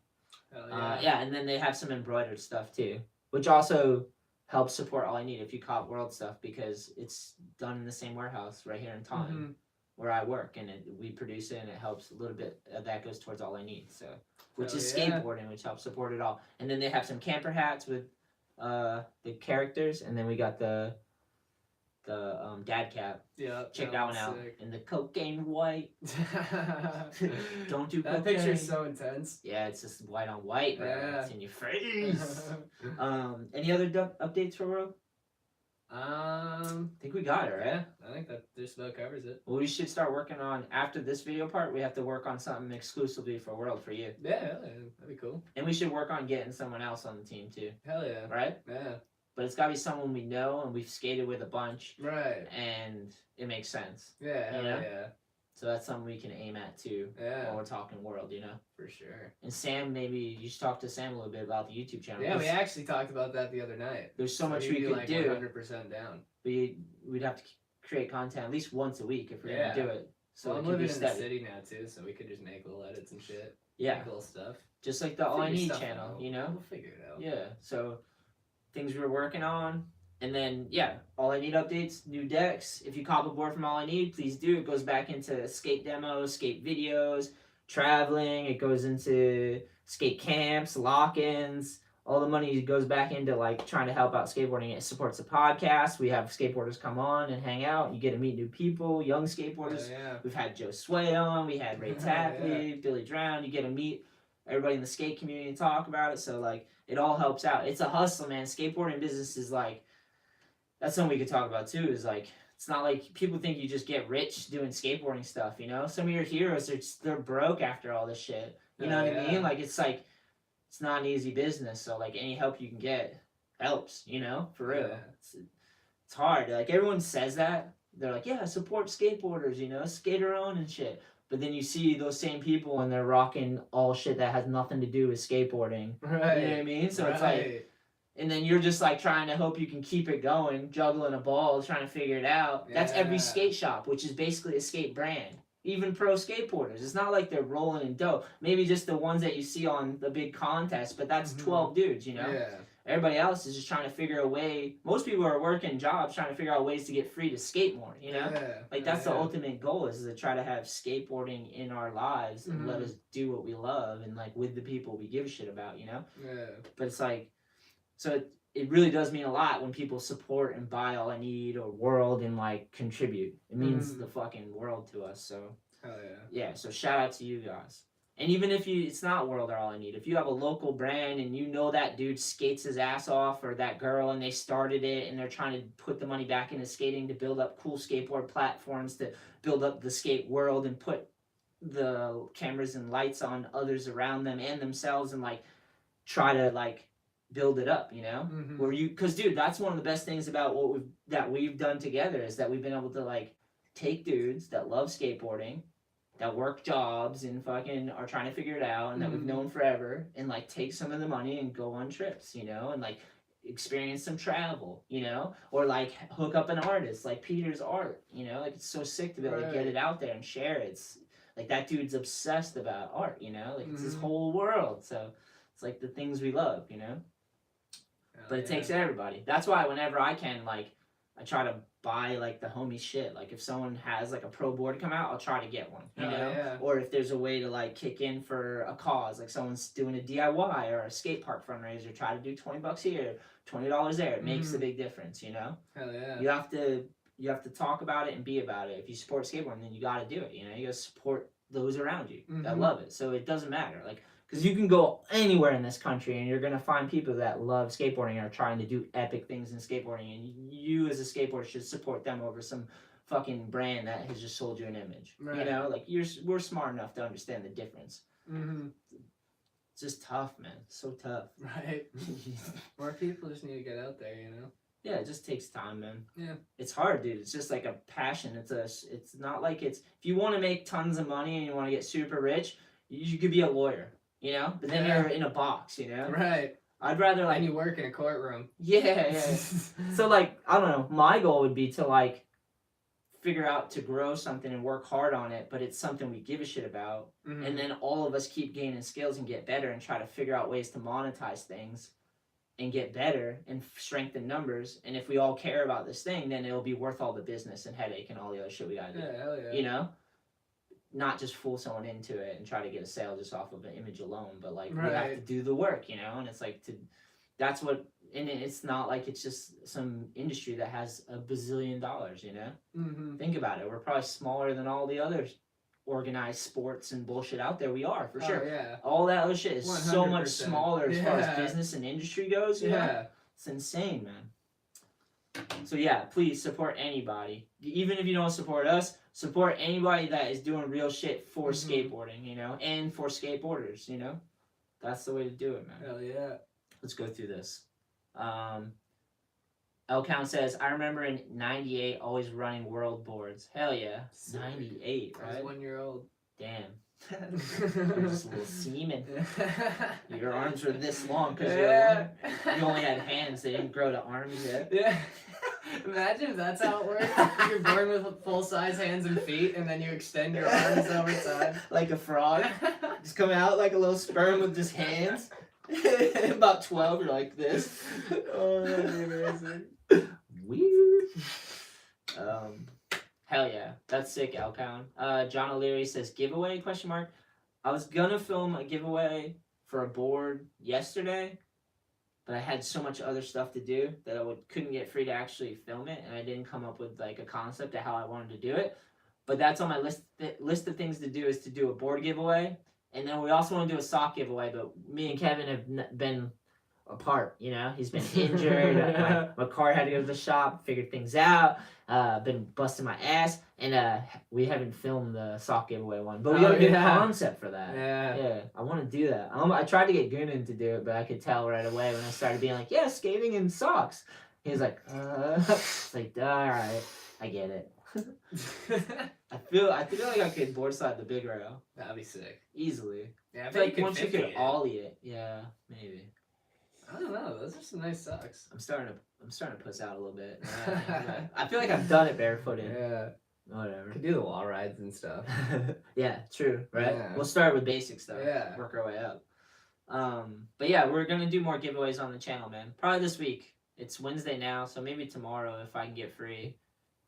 Yeah. And then they have some embroidered stuff too, which also helps support All I Need if you cop World stuff, because it's done in the same warehouse right here in Taunton where I work, and we produce it, and it helps a little bit. That goes towards All I Need, so which is skateboarding, which helps support it all. And then they have some camper hats with the characters, and then we got the dad cap. Yeah, check that one out. Sick. In the cocaine white. Don't do that cocaine. picture's so intense. Yeah, it's just white on white, bro. Yeah. It's in your face. Any other updates for World? I think we got it, right? Yeah, I think that just about covers it. Well, we should start working on, after this video part, we have to work on something exclusively for World for you. Yeah, that'd be cool. And we should work on getting someone else on the team too. Hell yeah. Right? Yeah. But it's got to be someone we know and we've skated with a bunch. Right. And it makes sense. Yeah, hell yeah. So that's something we can aim at too. Yeah. While we're talking World, you know? For sure. And Sam, maybe you should talk to Sam a little bit about the YouTube channel. Yeah, we actually talked about that the other night. There's so much we could like do. 100% down. We'd have to create content at least once a week if we're going to do it. So I'm living in the city now too, so we could just make little edits and shit. Yeah. Make little stuff. Just like the All I Need channel, you know? We'll figure it out. Yeah. So things we're working on. And then, All I Need updates, new decks. If you cop a board from All I Need, please do. It goes back into skate demos, skate videos, traveling. It goes into skate camps, lock-ins. All the money goes back into, like, trying to help out skateboarding. It supports the podcast. We have skateboarders come on and hang out. You get to meet new people, young skateboarders. Yeah. We've had Joe Sway on. We had Ray Tapley, Billy Drown. You get to meet everybody in the skate community and talk about it. So, like, it all helps out. It's a hustle, man. Skateboarding business is, like, that's something we could talk about too, is like, it's not like people think you just get rich doing skateboarding stuff, you know? Some of your heroes, they're broke after all this shit. You know what I mean? Like, it's like, it's not an easy business. So like any help you can get helps, you know, for real. Yeah. It's hard. Like everyone says that. They're like, yeah, support skateboarders, you know, skater on and shit. But then you see those same people and they're rocking all shit that has nothing to do with skateboarding. Right. You know what I mean? So it's like, and then you're just like trying to hope you can keep it going, juggling a ball, trying to figure it out. That's every skate shop, which is basically a skate brand. Even pro skateboarders. It's not like they're rolling in dough. Maybe just the ones that you see on the big contest, but that's 12 dudes, you know? Yeah. Everybody else is just trying to figure a way. Most people are working jobs trying to figure out ways to get free to skate more, you know? Yeah. Like that's the ultimate goal is to try to have skateboarding in our lives and let us do what we love and like with the people we give a shit about, you know? Yeah. But it's like, so it really does mean a lot when people support and buy All I Need or World and like contribute. It means the fucking world to us. So hell yeah. Yeah, so shout out to you guys. And even if it's not World or All I Need, if you have a local brand and you know that dude skates his ass off or that girl and they started it and they're trying to put the money back into skating to build up cool skateboard platforms, to build up the skate world and put the cameras and lights on others around them and themselves and like try to like build it up, you know? Where you, because dude, that's one of the best things about what we've done together is that we've been able to like take dudes that love skateboarding, that work jobs and fucking are trying to figure it out and that we've known forever and like take some of the money and go on trips, you know, and like experience some travel, you know, or like hook up an artist like Peter's art, you know, like it's so sick to be able to get it out there and share it. It's like that dude's obsessed about art, you know, like it's his whole world. So it's like the things we love, you know, but it takes everybody. That's why whenever I can, like, I try to buy like the homie shit. Like if someone has like a pro board come out, I'll try to get one, you know? Or if there's a way to like kick in for a cause, like someone's doing a DIY or a skate park fundraiser, try to do $20 here, $20 there. It makes a big difference, you know? Hell yeah. You have to talk about it and be about it. If you support skateboarding, then you got to do it, you know? You got to support those around you that love it. So it doesn't matter. Like, because you can go anywhere in this country and you're going to find people that love skateboarding and are trying to do epic things in skateboarding. And you as a skateboarder should support them over some fucking brand that has just sold you an image. Right. You know, like we're smart enough to understand the difference. It's just tough, man. It's so tough. Right. More people just need to get out there, you know? Yeah, it just takes time, man. Yeah. It's hard, dude. It's just like a passion. It's not like it's, if you want to make tons of money and you want to get super rich, you could be a lawyer. You know, but then you're in a box, you know? Right. I'd rather like... And you work in a courtroom. Yeah. So like, I don't know, my goal would be to like figure out to grow something and work hard on it, but it's something we give a shit about. And then all of us keep gaining skills and get better and try to figure out ways to monetize things and get better and strengthen numbers. And if we all care about this thing, then it'll be worth all the business and headache and all the other shit we gotta do. Yeah, hell yeah. You know? Not just fool someone into it and try to get a sale just off of an image alone, but like we have to do the work, you know. And it's like that's what, and it's not like it's just some industry that has a bazillion dollars, you know. Think about it. We're probably smaller than all the other organized sports and bullshit out there. We are for sure. Yeah. All that other shit is 100%. So much smaller as far as business and industry goes. You know? It's insane, man. So yeah, please support anybody. Even if you don't support us, support anybody that is doing real shit for skateboarding, you know, and for skateboarders, you know. That's the way to do it, man. Hell yeah. Let's go through this. L Count says, I remember in 98 always running world boards. Hell yeah. Sick. 98, right? I was 1 year old. Damn. You're just a little semen. Your arms were this long because you only had hands. They didn't grow to arms yet. Yeah. Imagine if that's how it works. You're born with full-size hands and feet, and then you extend your arms over time. Like a frog. Just come out like a little sperm with just hands. About 12, you're like this. Oh, that'd be amazing. Weird. Hell yeah. That's sick, Alpound. John O'Leary says, giveaway, question mark. I was gonna film a giveaway for a board yesterday, but I had so much other stuff to do that I couldn't get free to actually film it, and I didn't come up with like a concept of how I wanted to do it. But that's on my list of things to do, is to do a board giveaway, and then we also want to do a sock giveaway. But me and Kevin have been apart. You know, he's been injured. My car had to go to the shop, figured things out. Been busting my ass, and we haven't filmed the sock giveaway one, but we got a good concept for that. Yeah, I want to do that. I tried to get Goonan to do it, but I could tell right away when I started being like, yeah, skating in socks. He was like, it's like, all right, I get it. I feel like I could board slide the big rail. That'd be sick. Easily. Yeah, I feel like you once you could ollie it. Yeah, maybe. I don't know. Those are some nice socks. I'm starting to puss out a little bit. I feel like I've done it barefooted. Yeah. Whatever. Could do the wall rides and stuff. Yeah, true. Right. Yeah. We'll start with basics though. Yeah. Work our way up. But yeah, we're gonna do more giveaways on the channel, man. Probably this week. It's Wednesday now, so maybe tomorrow if I can get free.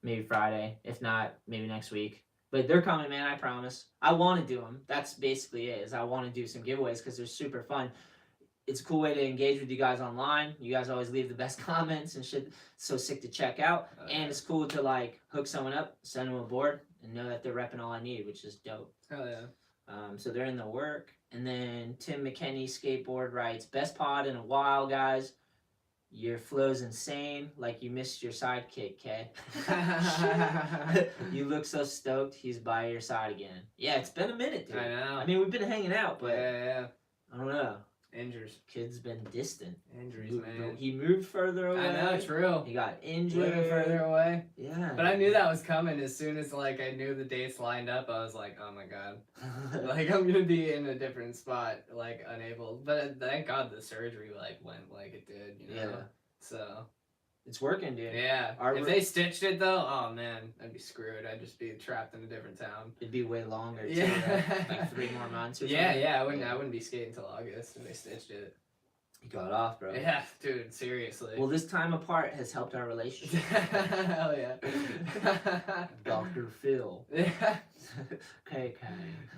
Maybe Friday. If not, maybe next week. But they're coming, man. I promise. I want to do them. That's basically it. Is I want to do some giveaways because they're super fun. It's a cool way to engage with you guys online. You guys always leave the best comments and shit. It's so sick to check out. And it's cool to like hook someone up, send them a board, and know that they're repping all I need, which is dope. Hell yeah. So they're in the work. And then Tim McKenney skateboard writes, best pod in a while, guys. Your flow's insane, like you missed your sidekick, Kay. You look so stoked he's by your side again. Yeah, it's been a minute, dude. I know. I mean, we've been hanging out, but yeah. I don't know. Injures. Kid's been distant. Injuries, man. He moved further away. I know, true. He got injured. Living further away. Yeah. But I knew that was coming as soon as like I knew the dates lined up. I was like, oh my god, like I'm gonna be in a different spot, like unable. But thank God the surgery like went like it did, you know. Yeah. So. It's working, dude. Yeah. If they stitched it though, oh man, I'd be screwed. I'd just be trapped in a different town. It'd be way longer. Yeah. Too, right? Like 3 more months or something. Yeah. I wouldn't be skating until August if they stitched it. You got off, bro. Yeah, dude, seriously. Well, this time apart has helped our relationship. Hell yeah. Dr. Phil. Yeah. KK.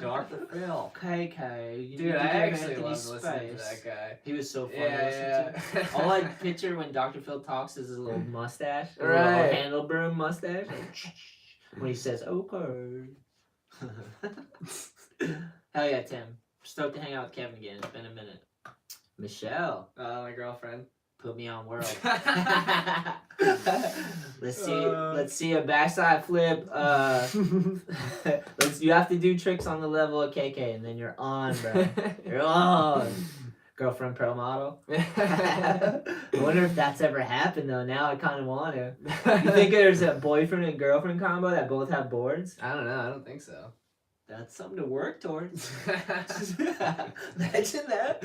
Dr. Phil. KK. Dude, I actually loved listening to that guy. He was so fun to listen to. All I picture when Dr. Phil talks is his little mustache. His little handle broom mustache. When he says, okay. Hell yeah, Tim. Stoked to hang out with Kevin again. It's been a minute. Michelle. My girlfriend. Put me on world. Let's see a backside flip. You have to do tricks on the level of KK and then you're on, bro. You're on. Girlfriend pro model. I wonder if that's ever happened though. Now I kind of want to. You think there's a boyfriend and girlfriend combo that both have boards? I don't know. I don't think so. That's something to work towards. Imagine that.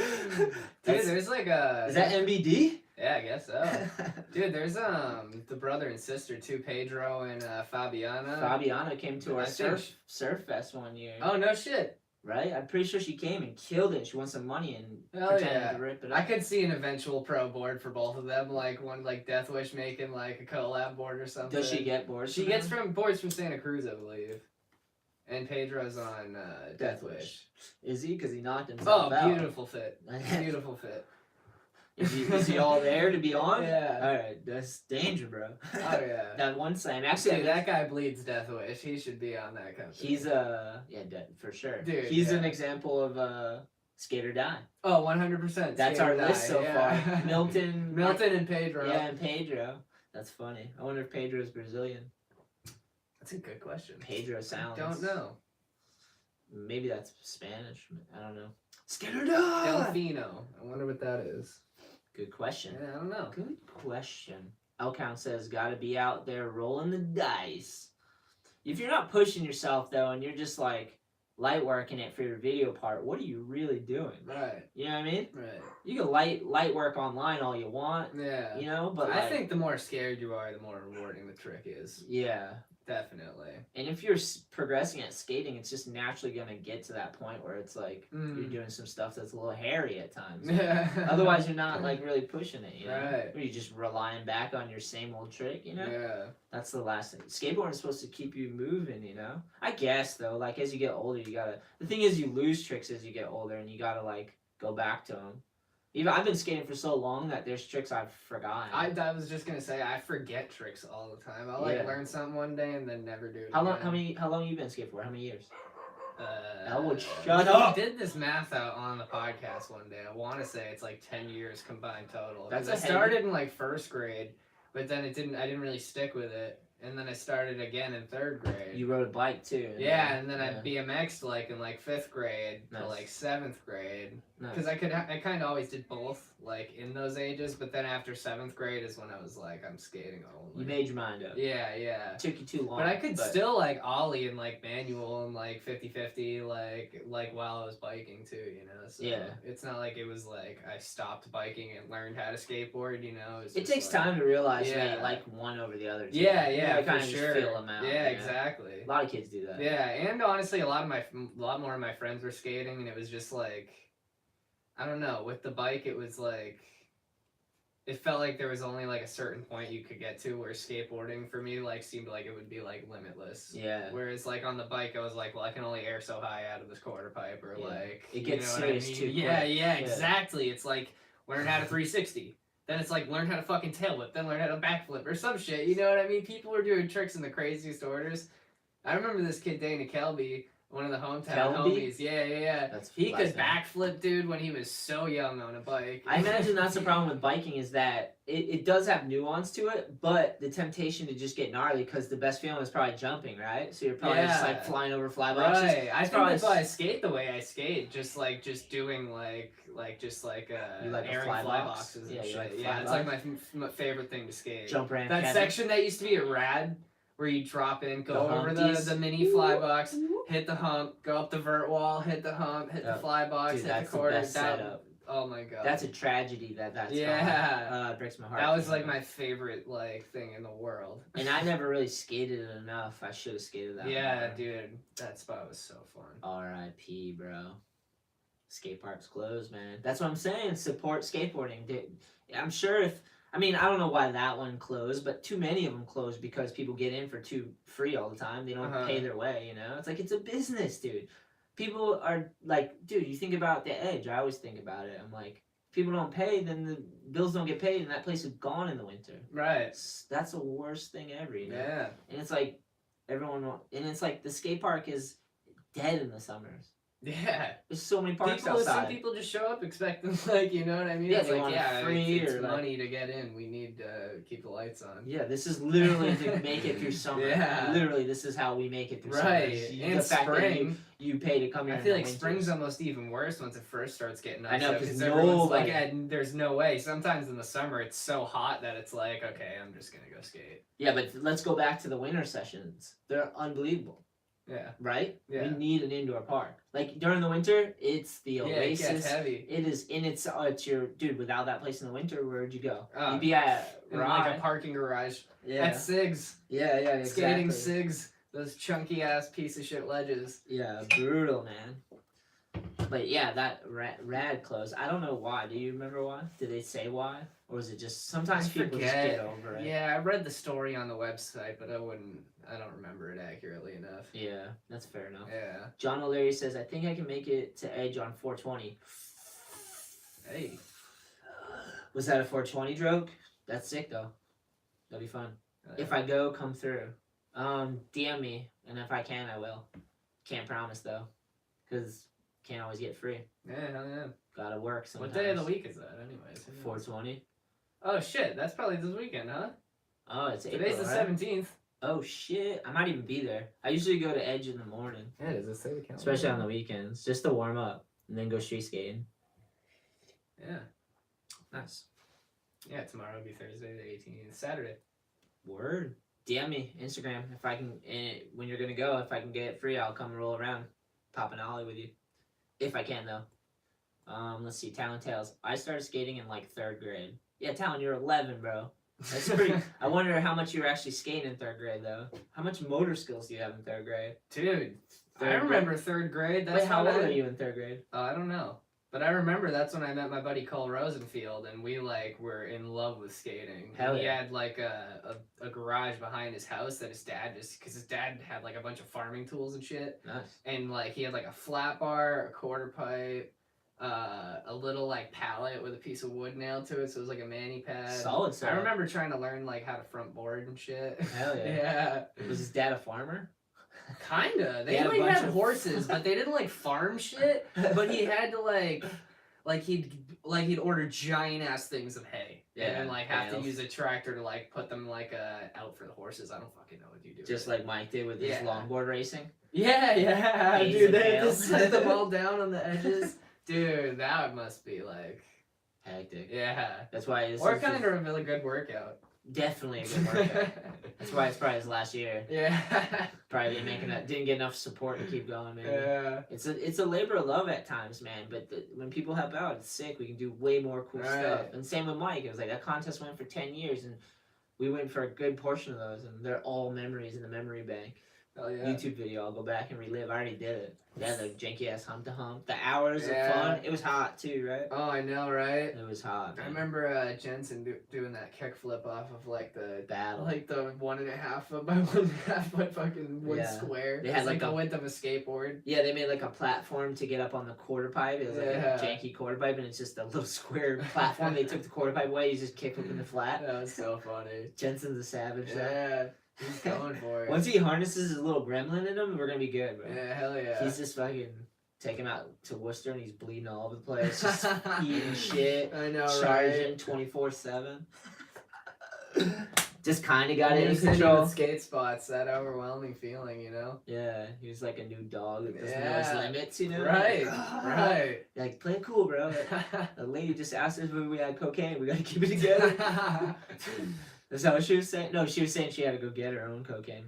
Dude, there's like a... Is that MBD? Yeah, I guess so. Dude, there's the brother and sister too, Pedro and Fabiana. Fabiana came to our surf fest one year. Oh, no shit. Right? I'm pretty sure she came and killed it. She won some money and Hell pretended yeah. to rip it up. I could see an eventual pro board for both of them, like one like Death Wish making like a collab board or something. Does she get boards? She gets boards from Santa Cruz, I believe. And Pedro's on Death Wish. Is he? Because he knocked himself out. Oh, beautiful fit. Beautiful fit. Is he all there to be on? Yeah. Alright, that's danger, bro. Oh, yeah. That one slam. Actually, dude, that guy bleeds Death Wish. He should be on that company. He's for sure. Dude, he's an example of skate or die. Oh, 100%. That's our list so far. Milton and Pedro. Yeah, and Pedro. That's funny. I wonder if Pedro's Brazilian. That's a good question. Pedro sounds. I don't know. Maybe that's Spanish. I don't know. Skate or die. Delfino. I wonder what that is. Good question. Yeah, I don't know. Good question. Elcount says, gotta be out there rolling the dice. If you're not pushing yourself, though, and you're just, like, light working it for your video part, what are you really doing? Right. You know what I mean? Right. You can light work online all you want. Yeah. You know? But I think the more scared you are, the more rewarding the trick is. Yeah. Definitely. And if you're progressing at skating, it's just naturally going to get to that point where it's like you're doing some stuff that's a little hairy at times. Otherwise, you're not like really pushing it, you know? Right. Or you're just relying back on your same old trick, you know? Yeah. That's the last thing. Skateboarding is supposed to keep you moving, you know? I guess, though, like as you get older, you got to... The thing is, you lose tricks as you get older and you got to like go back to them. Even I've been skating for so long that there's tricks I've forgotten. I was just gonna say I forget tricks all the time. I'll like learn something one day and then never do it. How long you been skating for? How many years? Elwood, shut up. We did this math out on the podcast one day. I want to say it's like 10 years combined total. That's I started in like first grade, but then I didn't really stick with it. And then I started again in third grade. You rode a bike too. And then I BMX'd like in like fifth grade to like seventh grade. Because I kind of always did both like in those ages. But then after seventh grade is when I was like, I'm skating only. You made your mind up. Yeah. It took you too long. But I could still like ollie and like manual and like 50-50 like while I was biking too, you know. So it's not like it was like I stopped biking and learned how to skateboard, you know. It takes time to realize that you like one over the other. Too. Yeah, kind of sure. feel them out. Yeah, exactly. A lot of kids do that. Yeah, and honestly, a lot more of my friends were skating, and it was just like, I don't know. With the bike, it was like, it felt like there was only like a certain point you could get to, where skateboarding for me like seemed like it would be like limitless. Yeah. Whereas like on the bike, I was like, well, I can only air so high out of this quarter pipe, or like it gets serious too. Yeah, exactly. It's like learn how to 360. Then it's like learn how to fucking tail whip, then learn how to backflip or some shit. You know what I mean? People were doing tricks in the craziest orders. I remember this kid Dana Kelby, one of the hometown homies. Yeah. He could backflip, dude, when he was so young on a bike. I imagine that's the problem with biking, is that it does have nuance to it, but the temptation to just get gnarly, because the best feeling is probably jumping, right? So you're probably just like flying over fly boxes. Right. I think that's why I skate the way I skate, just doing airing fly boxes and shit. It's like my favorite thing to skate. Jump ramp. That section that used to be at Rad, where you drop in, go over the mini fly box, hit the hump, go up the vert wall, hit the hump, hit the fly box, hit the quarter. That's the best setup. Oh my god. That's a tragedy that's it breaks my heart. That was like my favorite like thing in the world. And I never really skated it enough. I should have skated that. Yeah, dude. That spot was so fun. R.I.P. bro. Skate parks closed, man. That's what I'm saying. Support skateboarding. Dude, I'm sure I don't know why that one closed, but too many of them closed because people get in for free all the time. They don't pay their way, you know? It's like, it's a business, dude. People are like, dude, you think about the edge. I always think about it. I'm like, people don't pay, then the bills don't get paid, and that place is gone in the winter. Right. That's the worst thing ever, you know? Yeah. And it's like, it's like the skate park is dead in the summers. Yeah. There's so many parks outside. Some people just show up expecting, like, you know what I mean? Yeah, it's they like, want free it's or money to get in. We need to keep the lights on. Yeah, this is literally to make it through summer. Yeah. Literally, this is how we make it through summer. Right. And spring. You pay to come here. I feel like spring's almost even worse once it first starts getting nice. I know, because everyone's like, there's no way. Sometimes in the summer, it's so hot that it's like, okay, I'm just going to go skate. Yeah, but let's go back to the winter sessions. They're unbelievable. Yeah. Right? Yeah. We need an indoor park. Like, during the winter, it's the oasis. Yeah, it gets heavy. It is, and it's your, dude, without that place in the winter, where'd you go? You'd be at like a parking garage. Yeah. At Sigs. Yeah, exactly. Skating Sigs. Those chunky ass piece of shit ledges. Yeah, brutal, man. But yeah, that rad closed. I don't know why. Do you remember why? Did they say why? Or was it just sometimes people just get over it? Yeah, I read the story on the website, but I don't remember it accurately enough. Yeah, that's fair enough. Yeah. John O'Leary says, I think I can make it to Edge on 420. Hey. Was that a 420 joke? That's sick though. That'll be fun. If I go, come through. DM me, and if I can, I will. Can't promise though, because can't always get free. Yeah, hell yeah. Gotta work sometimes. What day of the week is that, anyways? 420. Oh shit, that's probably this weekend, huh? Oh, it's Today's April, the 17th. Oh shit, I might even be there. I usually go to Edge in the morning. Yeah, does it say the calendar? Especially on the weekends, just to warm up, and then go street skating. Yeah. Nice. Yeah, tomorrow will be Thursday the 18th. Saturday. Word. DM me, Instagram, if I can, when you're gonna go, if I can get it free, I'll come roll around, pop an ollie with you. If I can, though. Let's see, Talon Tales. I started skating in, like, 3rd grade. Yeah, Talon, you're 11, bro. That's pretty, I wonder how much you were actually skating in 3rd grade, though. How much motor skills do you have in 3rd grade? Dude, I remember 3rd grade. Wait, how old are you in 3rd grade? I don't know. But I remember that's when I met my buddy Cole Rosenfield, and we like were in love with skating. Hell yeah. He had like a garage behind his house that his dad because his dad had like a bunch of farming tools and shit. Nice. And like he had like a flat bar, a quarter pipe, a little like pallet with a piece of wood nailed to it, so it was like a mani pad. Solid. I remember trying to learn like how to front board and shit. Hell yeah. Yeah. Was his dad a farmer? Kinda. They had a like bunch had of- horses, but they didn't like farm shit. But he had to he'd order giant ass things of hay, and then like have to use a tractor to like put them like out for the horses. I don't fucking know what you do. Just like Mike did with his longboard racing. Yeah, Haze dude. and They hail. just set them all down on the edges. Dude, that must be like Hectic. yeah. That's why this Or is kind of a really good workout. definitely a good workout. That's why it's probably his last year. Yeah. Probably didn't get enough support to keep going, maybe. Yeah. It's a labor of love at times, man. But when people help out, it's sick. We can do way more cool stuff. And same with Mike. It was like that contest went for 10 years, and we went for a good portion of those, and they're all memories in the memory bank. Oh yeah. YouTube video. I'll go back and relive. I already did it. Yeah, the janky ass hump to hump. The hours of fun. It was hot too, right? Oh, I know, right? It was hot. Man. I remember Jensen doing that kickflip off of like the battle, like the 1.5 foot by 1.5 foot fucking wood square. They had like the width of a skateboard. Yeah, they made like a platform to get up on the quarter pipe. It was like a janky quarter pipe, and it's just a little square platform. They took the quarter pipe away. You just kicked up in the flat. That was so funny. Jensen's a savage. Yeah. He's going for it. Once he harnesses his little gremlin in him, we're gonna be good, bro. Yeah, hell yeah. He's just fucking take him out to Worcester and he's bleeding all over the place, just eating shit. I know, charging right? 24/7. Just kind of got it in He control. with skate spots, that overwhelming feeling, you know. Yeah, he was like a new dog that doesn't know his limits, you know. Right, like, right. Like play it cool, bro. Like, the lady just asked us when we had cocaine. We gotta keep it together. That's not what she was saying. No, she was saying she had to go get her own cocaine.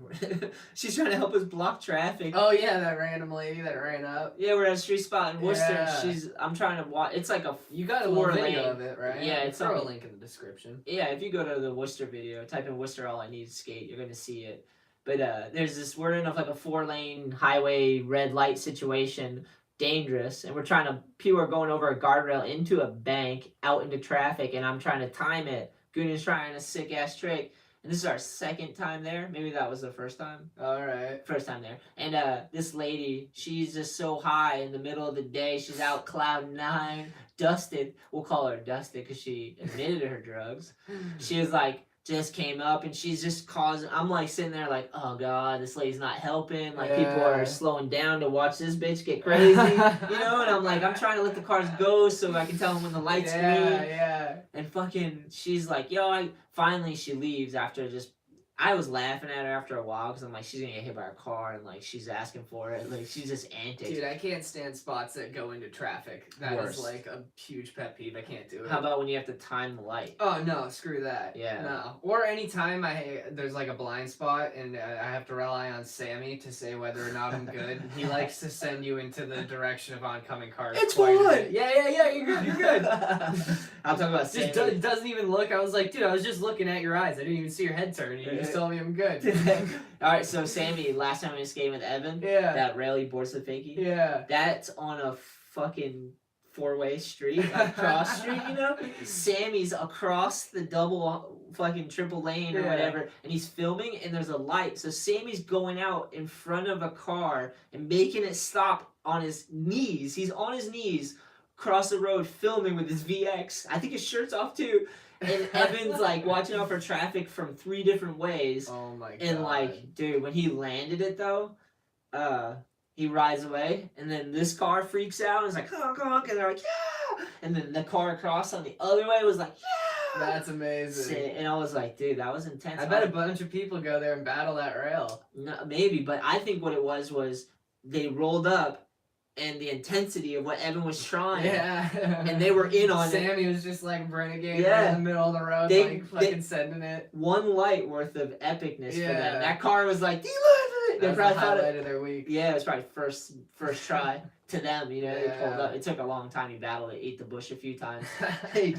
She's trying to help us block traffic. Oh yeah, that random lady that ran up. Yeah, we're at a street spot in Worcester. Yeah. I'm trying to watch. It's like a You got a four little video lane of it, right? Yeah, it's throw a on- link in the description. Yeah, if you go to the Worcester video, type in Worcester, all I need is skate, you're gonna see it. But there's this, we're in like a 4-lane highway red light situation, dangerous, and people are going over a guardrail into a bank, out into traffic, and I'm trying to time it. Goon's trying a sick ass trick. And this is our second time there. Maybe that was the first time. Alright. First time there. And this lady, she's just so high in the middle of the day. She's out cloud 9, dusted. We'll call her dusted because she admitted to her drugs. She was like, just came up and she's just causing. I'm like sitting there like, oh God, this lady's not helping. Like people are slowing down to watch this bitch get crazy. You know? And I'm like, I'm trying to let the cars go so I can tell them when the lights green. Yeah. And fucking, she's like, yo, finally she leaves after just, I was laughing at her after a while because I'm like, she's gonna get hit by a car and like she's asking for it. Like she's just antics. Dude, I can't stand spots that go into traffic. That is Worst. like a huge pet peeve. I can't do it. How about when you have to time the light? Oh no, screw that. Yeah. No. Or anytime there's like a blind spot and I have to rely on Sammy to say whether or not I'm good. He likes to send you into the direction of oncoming cars. It's quite a fine. bit. Yeah, you're good. You're good. I'll talk about Just Sammy. doesn't even look. I was like, dude, I was just looking at your eyes. I didn't even see your head turn. You just told me I'm good. Alright, so Sammy, last time we was skating with Evan, Yeah. that rally boards the fakie, Yeah. that's on a fucking 4-way street, like cross street, you know? Sammy's across the double fucking triple lane or whatever, and he's filming and there's a light. So Sammy's going out in front of a car and making it stop on his knees. He's on his knees across the road filming with his VX. I think his shirt's off too. And Evan's like watching out for traffic from 3 different ways. Oh my God. And like, dude, when he landed it though, he rides away, and then this car freaks out and is like, honk, honk, and they're like, yeah! And then the car across on the other way was like, yeah! That's amazing. And I was like, dude, that was intense. I bet a bunch of people go there and battle that rail. No, maybe, but I think what it was they rolled up, and the intensity of what Evan was trying. Yeah. And they were in on it. Sammy was just like renegade right in the middle of the road, like fucking sending it. One light worth of epicness for them. Yeah. That car was like, they That's probably the thought highlight of their week. Yeah, it was probably first try to them, you know. They pulled Yeah. up. It took a long time. He battled it, ate the bush a few times. He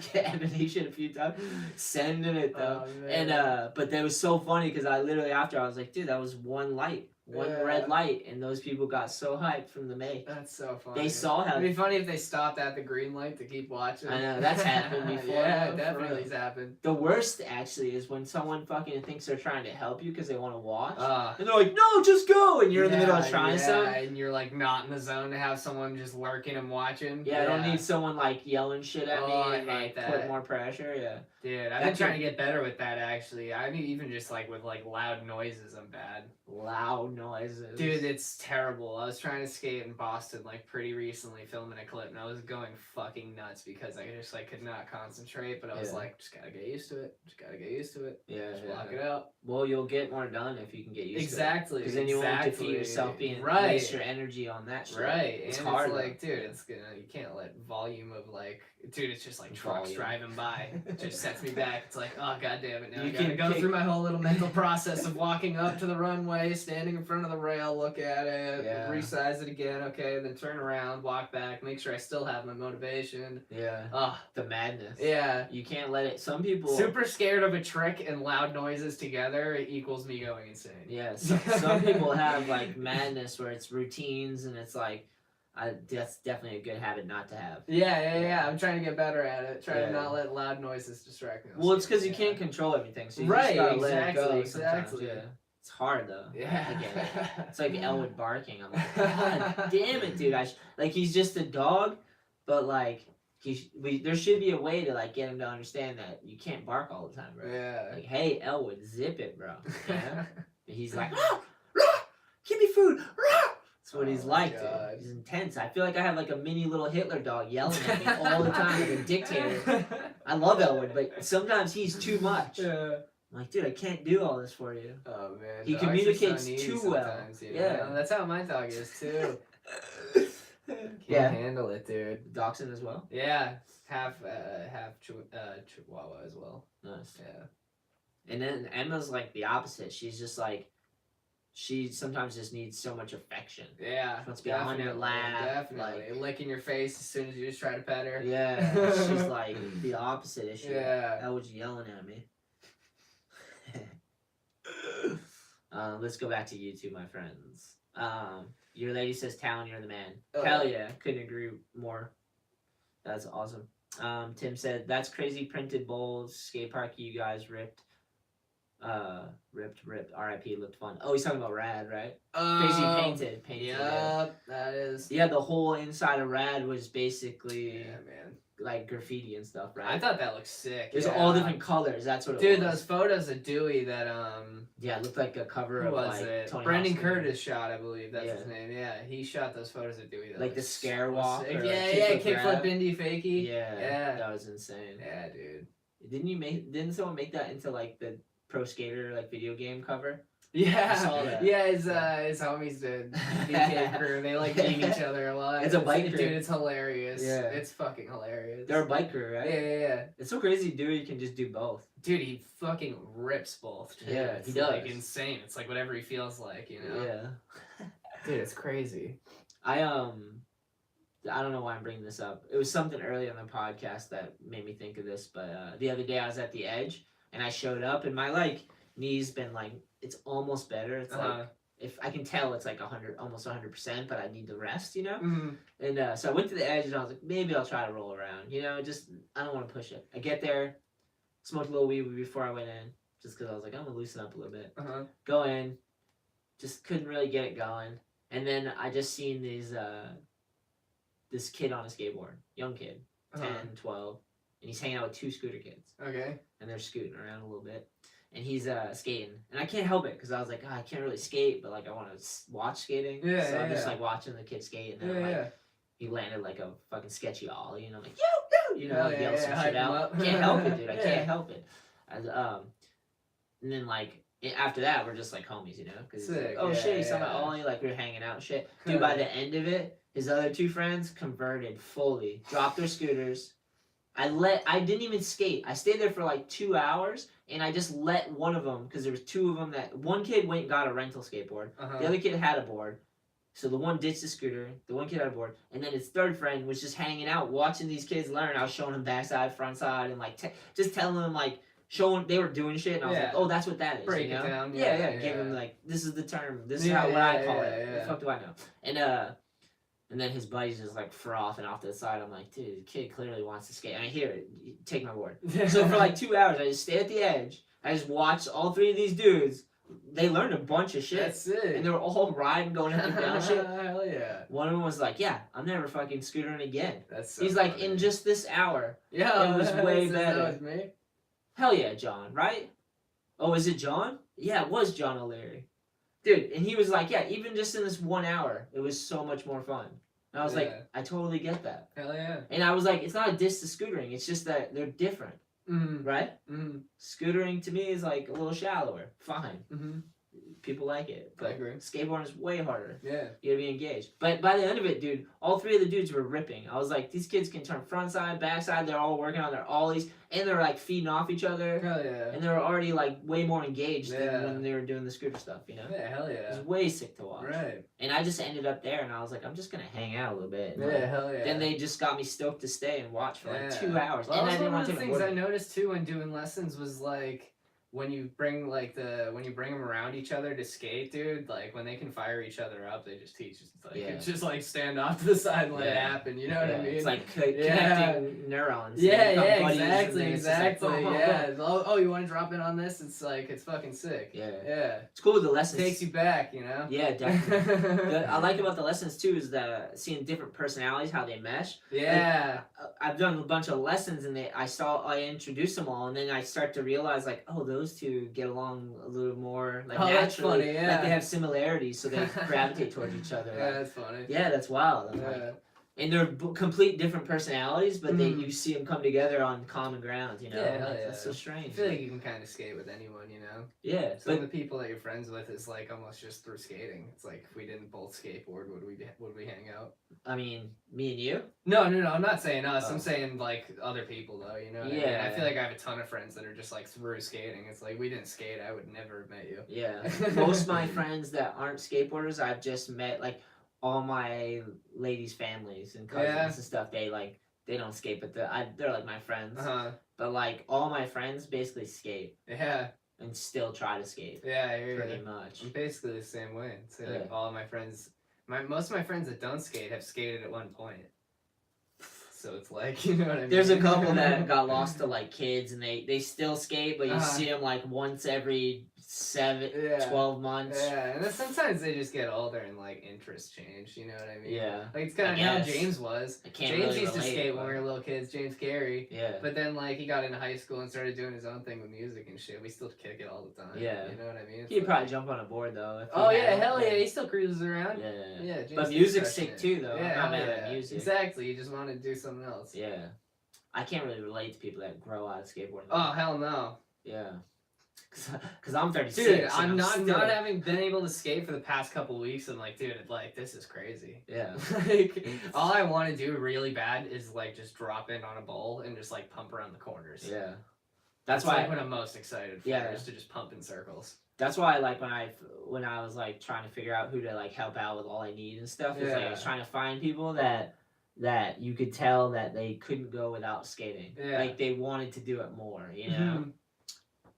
shit a few times. Sending it though. Oh, man. And but that was so funny because I literally after I was like, dude, that was one light. One red light, and those people got so hyped from the make. That's so funny. They saw how. It'd be funny if they stopped at the green light to keep watching. I know, that's happened before. Yeah, though, definitely has happened. The worst actually is when someone fucking thinks they're trying to help you because they want to watch, and they're like, "No, just go," and you're in the middle of trying something, and you're like not in the zone to have someone just lurking and watching. Yeah, I don't need someone like yelling shit at me I and hate like that. put more pressure. Yeah. Dude, I've been trying to get better with that, actually. I mean, even just, like, with, like, loud noises, I'm bad. Loud noises. Dude, it's terrible. I was trying to skate in Boston, like, pretty recently, filming a clip, and I was going fucking nuts because I just, like, could not concentrate, but I was like, just gotta get used to it. Just gotta get used to it. Yeah, just block it out. Well, you'll get more done if you can get used to it. Exactly. Because then you won't defeat yourself being waste your energy on that shit. Right. It's and hard. It's like, dude, it's gonna, you can't let volume of, like, dude, it's just like trucks driving by. It just sets me back. It's like, oh, god damn it. Now I gotta go through my whole little mental process of walking up to the runway, standing in front of the rail, look at it, resize it again, okay, then turn around, walk back, make sure I still have my motivation. Yeah. The madness. Yeah. You can't let it. Some people. Super scared of a trick and loud noises together equals me going insane. Yeah. Some people have, like, madness where it's routines and it's like, that's definitely a good habit not to have. Yeah. I'm trying to get better at it. Trying to not let loud noises distract me. Well, it's because you can't control everything, so you just gotta let it go sometimes. Yeah. It's hard though. Yeah. It's like Elwood barking. I'm like, god damn it, dude. Like, he's just a dog, but like there should be a way to, like, get him to understand that you can't bark all the time, bro. Yeah. Like, hey, Elwood, zip it, bro. Yeah. He's like, give me food. That's what he's like, dude. He's intense. I feel like I have, like, a mini little Hitler dog yelling at me all the time, like a dictator. I love Elwood, but sometimes he's too much. Yeah. I'm like, dude, I can't do all this for you. Oh, man. He communicates too well. You know? Yeah. That's how my dog is, too. Can't handle it, dude. Dachshund as well? Yeah. Half Chihuahua as well. Nice. Yeah. And then Emma's, like, the opposite. She's just, like, she sometimes just needs so much affection. Yeah. She wants to be on your lap. Definitely. Like, licking your face as soon as you just try to pet her. Yeah. She's, like, the opposite issue. Yeah. That was yelling at me. Let's go back to you two, my friends. Your lady says, Talon, you're the man. Hell yeah. Couldn't agree more. That's awesome. Tim said, that's crazy printed bowls. Skatepark you guys ripped. Ripped. RIP, looked fun. Oh, he's talking about Rad, right? Crazy painted. Yeah, that is. Yeah, the whole inside of Rad was basically man, like graffiti and stuff, right? I thought that looked sick. There's all different colors. That's what it was. Dude, those photos of Dewey that yeah, it looked like a cover who of was like it? Tony Brendan Hawkins. Curtis shot, I believe that's his name. Yeah, he shot those photos of Dewey. That like the scare walk. Or kickflip Indy fakie. Yeah, that was insane. Yeah, dude. Didn't someone make that into like the Pro Skater like video game cover? Yeah, I saw that. Yeah, his homies did. BK crew. They like game each other a lot. It's a bike crew. Dude, it's hilarious. Yeah. It's fucking hilarious. They're a bike crew, right? Yeah. It's so crazy Dewey can just do both. Dude, he fucking rips both. Too. Yeah, it's he does. Like insane. It's like whatever he feels like, you know? Yeah. Dude, it's crazy. I don't know why I'm bringing this up. It was something early on the podcast that made me think of this, but the other day I was at the edge and I showed up and my like knee's been like, it's almost better. It's like, if I can tell it's like 100, almost 100%, but I need the rest, you know? Mm-hmm. And so I went to the edge and I was like, maybe I'll try to roll around, you know, just, I don't want to push it. I get there, smoked a little weed before I went in, just because I was like, I'm going to loosen up a little bit. Go in, just couldn't really get it going. And then I just seen this kid on a skateboard, young kid, 10, 12, and he's hanging out with two scooter kids. Okay. And they're scooting around a little bit. And he's skating. And I can't help it because I was like, I can't really skate, but like I want to watch skating. So I'm just like watching the kid skate. And then he landed like a fucking sketchy ollie. And I'm like, yo, you know, yell some shit out. Can't help it, dude. I can't help it. And then like, after that, we're just like homies, you know? Because he's like, oh shit, he's talking about ollie. Like we're hanging out and shit. Dude, by the end of it, his other two friends converted fully, dropped their scooters. I didn't even skate. I stayed there for like 2 hours, and I just let one of them, because there was two of them that, one kid went and got a rental skateboard. The other kid had a board. So the one ditched the scooter, the one kid had a board, and then his third friend was just hanging out, watching these kids learn. I was showing him backside, front side, and like just telling them like, they were doing shit, and I was like, oh, that's what that is. Break you know? it down. Yeah. Give them like, this is the term. This is what I call it. What the fuck do I know? And then his buddy's just like frothing off to the side. I'm like, dude, the kid clearly wants to skate. And I hear it. Take my board. So for like 2 hours, I just stayed at the edge. I just watched all three of these dudes. They learned a bunch of shit. That's it. And they were all riding, going up and down shit. Hell yeah. One of them was like, yeah, I'm never fucking scootering again. That's so He's like, funny. in just this hour. Yeah, it was way better. better. That was me. Hell yeah, John, right? Oh, is it John? Yeah, it was John O'Leary. Dude, and he was like, yeah, even just in this 1 hour, it was so much more fun. And I was like, I totally get that. Hell yeah. And I was like, it's not a diss to scootering, it's just that they're different. Right? Scootering to me is like a little shallower. Fine. People like it. But I agree. Skateboarding is way harder. Yeah. You gotta be engaged. But by the end of it, dude, all three of the dudes were ripping. I was like, these kids can turn front side, back side. They're all working on their ollies, and they're like feeding off each other. Hell yeah. And they were already like way more engaged than when they were doing the scooter stuff. You know? Yeah. Hell yeah. It was way sick to watch. Right. And I just ended up there, and I was like, I'm just gonna hang out a little bit. And yeah. Hell yeah. Then they just got me stoked to stay and watch for like 2 hours. Well, and that was I didn't one want of to the take things I noticed too when doing lessons was like. When you bring them around each other to skate, dude, like when they can fire each other up, they just teach. It's like it's just like stand off to the side and let it happen. You know what I mean? It's like connecting neurons. Yeah, exactly. Like, yeah. Oh, you want to drop in on this? It's like it's fucking sick. Yeah. It's cool with the lessons. It takes you back, you know. Yeah, definitely. I like about the lessons too is seeing different personalities, how they mesh. Yeah. Like, I've done a bunch of lessons and I introduced them all, and then I start to realize like, oh, those two get along a little more like naturally. That's funny, yeah. Like they have similarities, so they gravitate towards each other. Yeah, that's funny. Yeah, that's wild. Like, and they're complete different personalities, but you see them come together on common ground. You know, that's so strange. I feel like you can kind of skate with anyone, you know. Yeah, some of the people that you're friends with is like almost just through skating. It's like if we didn't both skateboard, would we hang out? I mean, me and you? No. I'm not saying us. I'm saying like other people though. You know what I mean? I feel like I have a ton of friends that are just like through skating. It's like we didn't skate, I would never have met you. Yeah, most of my friends that aren't skateboarders, I've just met like. All my ladies' families and cousins and stuff, they don't skate, but they're like my friends. But like all my friends basically skate. Yeah. And still try to skate. Yeah, I hear pretty much. I'm basically the same way. So like all of my friends, most of my friends that don't skate have skated at one point. So it's like, you know what I mean? There's a couple that got lost to like kids and they still skate, but you see them like once every 12 months. Yeah, and then sometimes they just get older and like interests change, you know what I mean? Yeah. Like it's kind of how James was. James really used to skate when we were little kids, James Carey. Yeah. But then like he got into high school and started doing his own thing with music and shit. We still kick it all the time. Yeah. You know what I mean? He'd probably jump on a board though. Oh yeah, hell yeah, he still cruises around. Yeah. James, but music's sick too though. Yeah, I'm not mad at music. Exactly, you just want to do something else. Yeah. I can't really relate to people that grow out of skateboarding. Oh hell no. Yeah. Cause I'm 36. Dude, I'm not having been able to skate for the past couple weeks. I'm like, dude, like this is crazy. Yeah. Like all I want to do really bad is like just drop in on a bowl and just like pump around the corners. Yeah. That's why like, when I'm most excited for is to just pump in circles. That's why like when I was like trying to figure out who to like help out with all I need and stuff. Is like I was trying to find people that you could tell that they couldn't go without skating. Yeah. Like they wanted to do it more, you know?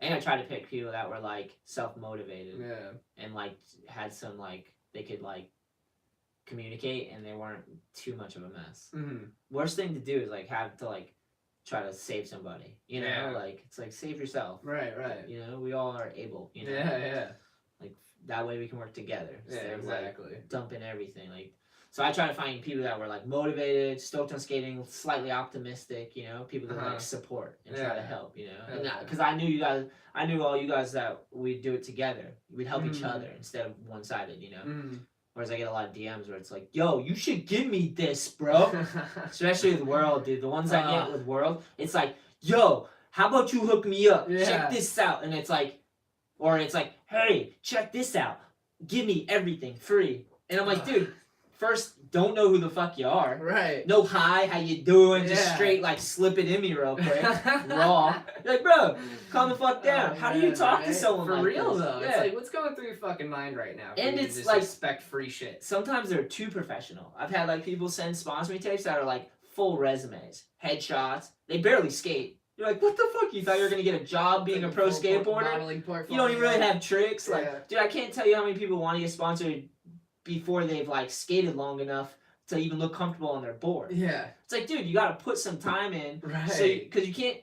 And I tried to pick people that were like self-motivated. Yeah. And like had some like, they could like communicate and they weren't too much of a mess. Worst thing to do is like have to like try to save somebody, you know? Like it's like save yourself. Right. You know, we all are able, you know? Yeah. Like that way we can work together. Yeah, exactly. Like, dumping everything. Like so I try to find people that were like motivated, stoked on skating, slightly optimistic, you know, people that like support and try to help, you know. And because I knew all you guys that we'd do it together. We'd help each other instead of one-sided, you know. Whereas I get a lot of DMs where it's like, yo, you should give me this, bro. Especially with World, dude. The ones I get with World, it's like, yo, how about you hook me up? Check this out. And it's like, or it's like, hey, check this out. Give me everything free. And I'm like, dude, first, don't know who the fuck you are. Right. No hi, how you doing? Just straight like slip it in me real quick. Raw. You're like, bro, calm the fuck down. How do you talk to someone for like real this? though? It's like, what's going through your fucking mind right now? And it's just like expect free shit. Sometimes they're too professional. I've had like people send sponsor me tapes that are like full resumes, headshots. They barely skate. You're like, what the fuck? You thought you were gonna get a job being a pro skateboarder? You don't even really have tricks. Like, dude, I can't tell you how many people want to get sponsored before they've like skated long enough to even look comfortable on their board. Yeah. It's like, dude, you got to put some time in. Right. So, because you can't,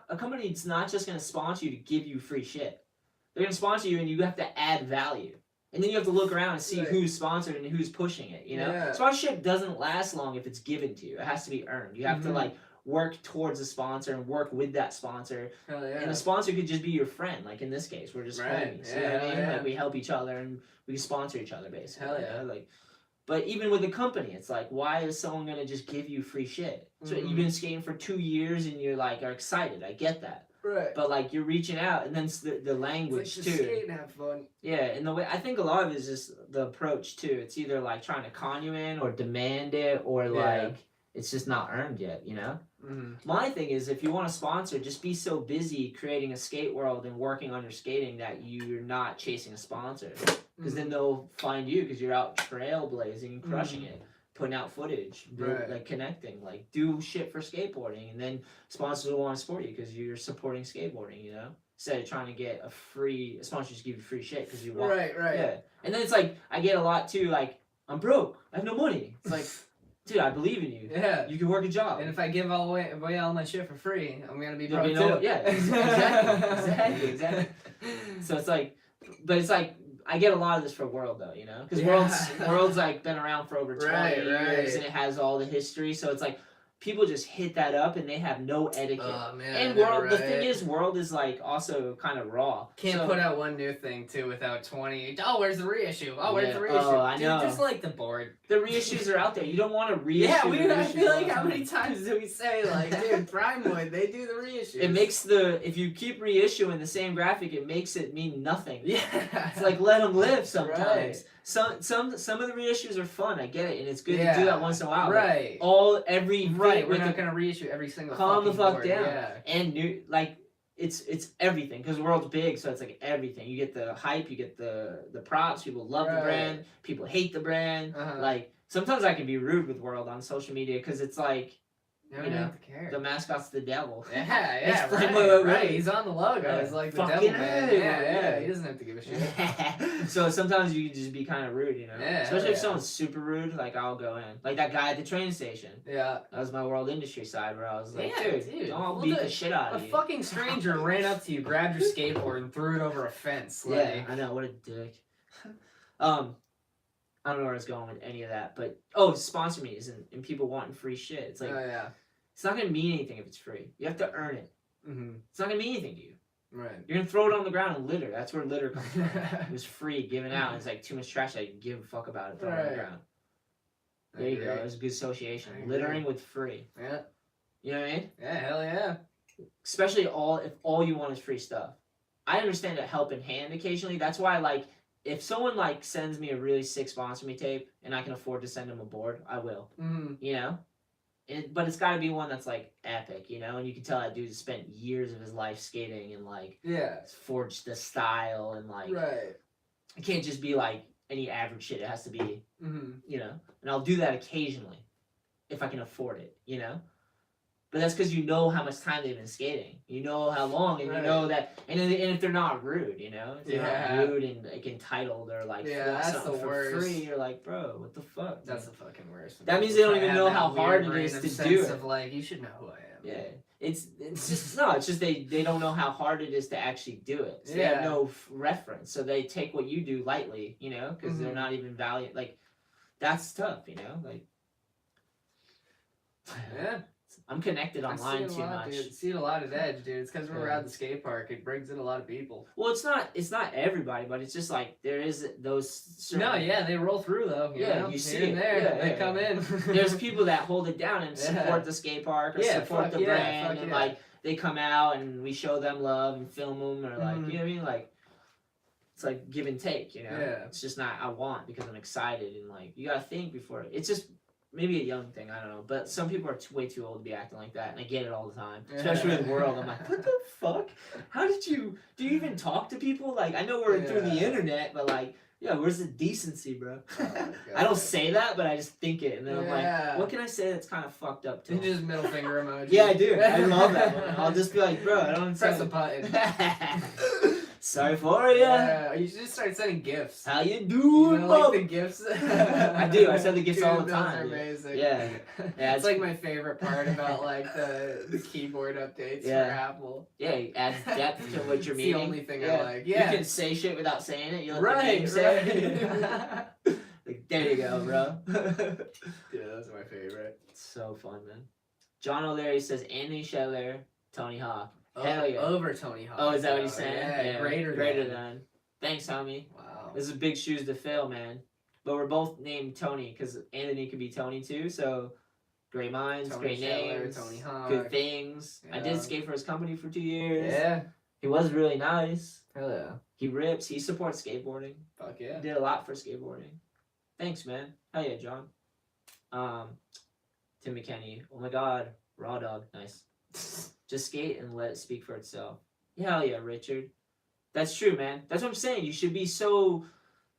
a company's not just going to sponsor you to give you free shit. They're going to sponsor you and you have to add value. And then you have to look around and see who's sponsored and who's pushing it, you know? Sponsorship doesn't last long if it's given to you. It has to be earned. You have to like work towards a sponsor and work with that sponsor. Hell yeah. And the sponsor could just be your friend. Like in this case, we're just homies. Yeah, you know what I mean? yeah. Like we help each other and we sponsor each other basically. Hell yeah. You know? Like, but even with the company, it's like, why is someone gonna just give you free shit? So you've been skating for 2 years and you're like are excited. I get that. Right. But like you're reaching out, and then the language it's like, too. Skate and have fun. Yeah, and the way I think a lot of it is just the approach too. It's either like trying to con you in or demand it, or like it's just not earned yet. You know. My thing is, if you want to sponsor, just be so busy creating a skate world and working on your skating that you're not chasing a sponsor, because then they'll find you because you're out trailblazing and crushing it. Putting out footage, like connecting, like do shit for skateboarding, and then sponsors will want to support you because you're supporting skateboarding, you know. Instead of trying to get a sponsor just give you free shit because you want. Right. Yeah, and then it's like I get a lot too. Like I'm broke, I have no money. It's like, dude, I believe in you. Yeah, you can work a job. And if I give away all my shit for free, I'm gonna be broke too. Yeah, exactly. So it's like, but it's like. I get a lot of this for World though, you know, because World's like been around for over 20 years and it has all the history. So it's like people just hit that up and they have no etiquette. Oh man! And World, the thing is, World is like also kind of raw. Can't put out one new thing too without 20. Oh, where's the reissue? Oh, where's the reissue? Oh, I know. Dude, just like the board. The reissues are out there. You don't want to reissue. Yeah, I feel like how many times do we say like, dude, Primewood, they do the reissues. It makes if you keep reissuing the same graphic, it makes it mean nothing. Yeah. It's like let them live sometimes. Right. Some of the reissues are fun. I get it, and it's good to do that once in a while. Right. We're not gonna reissue every single. Calm the fuck board. down. Yeah. And new it's everything because the world's big, so it's like everything. You get the hype, you get the props. People love the brand. People hate the brand. Like sometimes I can be rude with World on social media because it's like. You know, the mascot's the devil. Yeah, right. He's on the logo. He's like the devil man. Yeah. He doesn't have to give a shit. So sometimes you can just be kind of rude, you know. Yeah, especially if someone's super rude, like I'll go in. Like that guy at the train station. Yeah. That was my World industry side where I was like, dude, don't beat the shit out of you. A fucking stranger ran up to you, grabbed your skateboard, and threw it over a fence. Yeah, I know. What a dick. I don't know where I was going with any of that, but sponsor me and people wanting free shit. It's like, it's not gonna mean anything if it's free. You have to earn it. It's not gonna mean anything to you. Right. You're gonna throw it on the ground and litter. That's where litter comes from. It was free, given out. It's like too much trash. I give a fuck about it. Throw it on the ground. There you go. It's a good association. Littering with free. Yeah. You know what I mean? Yeah. Hell yeah. Especially if all you want is free stuff. I understand a helping hand occasionally. That's why like. If someone like sends me a really sick sponsor me tape and I can afford to send them a board, I will. You know, but it's got to be one that's like epic, you know, and you can tell that dude spent years of his life skating and like forged the style and like it can't just be like any average shit. It has to be you know, and I'll do that occasionally if I can afford it, you know. But that's because you know how much time they've been skating. You know how long, and you know that, and if they're not rude, you know, if they're not rude and like entitled or like that's the worst. For free, you're like, bro, what the fuck? That's the fucking worst. That means they don't even know how hard it is to do it. Of like, you should know who I am. Yeah, it's just no, it's just they don't know how hard it is to actually do it. So they have no reference, so they take what you do lightly, you know, because they're not even valued. Like, that's tough, you know, like. Yeah. I'm connected online too much. Dude. See it a lot at Edge, dude. It's because we're around the skate park. It brings in a lot of people. Well, it's not everybody, but it's just like there is those. Certain... No, they roll through though. You see it there. They come in. There's people that hold it down and support the skate park or support the brand, and like they come out and we show them love and film them or like you know what I mean, like. It's like give and take, you know. Yeah. It's just not I want because I'm excited and like you gotta think before. It's just. Maybe a young thing, I don't know. But some people are way too old to be acting like that, and I get it all the time. Especially with World. I'm like, what the fuck? Do you even talk to people? Like, I know we're through the internet, but like, where's the decency, bro? I don't say that, but I just think it. And then I'm like, what can I say that's kind of fucked up to them? Just middle finger emoji. Yeah, I do. I love that one. I'll just be like, bro, I don't press a button. Sorry for ya. Yeah, you should just start sending gifts. How you doing, you know, like the gifts? I do. I send the gifts all the time. Those are amazing. Yeah, it's like my favorite part about like the keyboard updates for Apple. Yeah, you add depth to what you're meaning. The only thing I like. Yeah, you can say shit without saying it. You let the game say it. Like, there you go, bro. Yeah, that's my favorite. It's so fun, man. John O'Leary says Anthony Shetler, Tony Hawk. Hell yeah. Over Tony Hawk. Oh, is that what he's saying? Yeah, greater than. Thanks, homie. Wow. This is big shoes to fill, man. But we're both named Tony because Anthony could be Tony too. So great minds, Tony great Shetler, names, Tony Hawk. good things. Yeah. I did skate for his company for 2 years. Yeah. He was really nice. Hell yeah. He rips. He supports skateboarding. Fuck yeah. He did a lot for skateboarding. Thanks, man. Hell yeah, John. Tim McKenney. Oh my God. Raw dog. Nice. Just skate and let it speak for itself. Hell yeah, Richard. That's true, man. That's what I'm saying. You should be so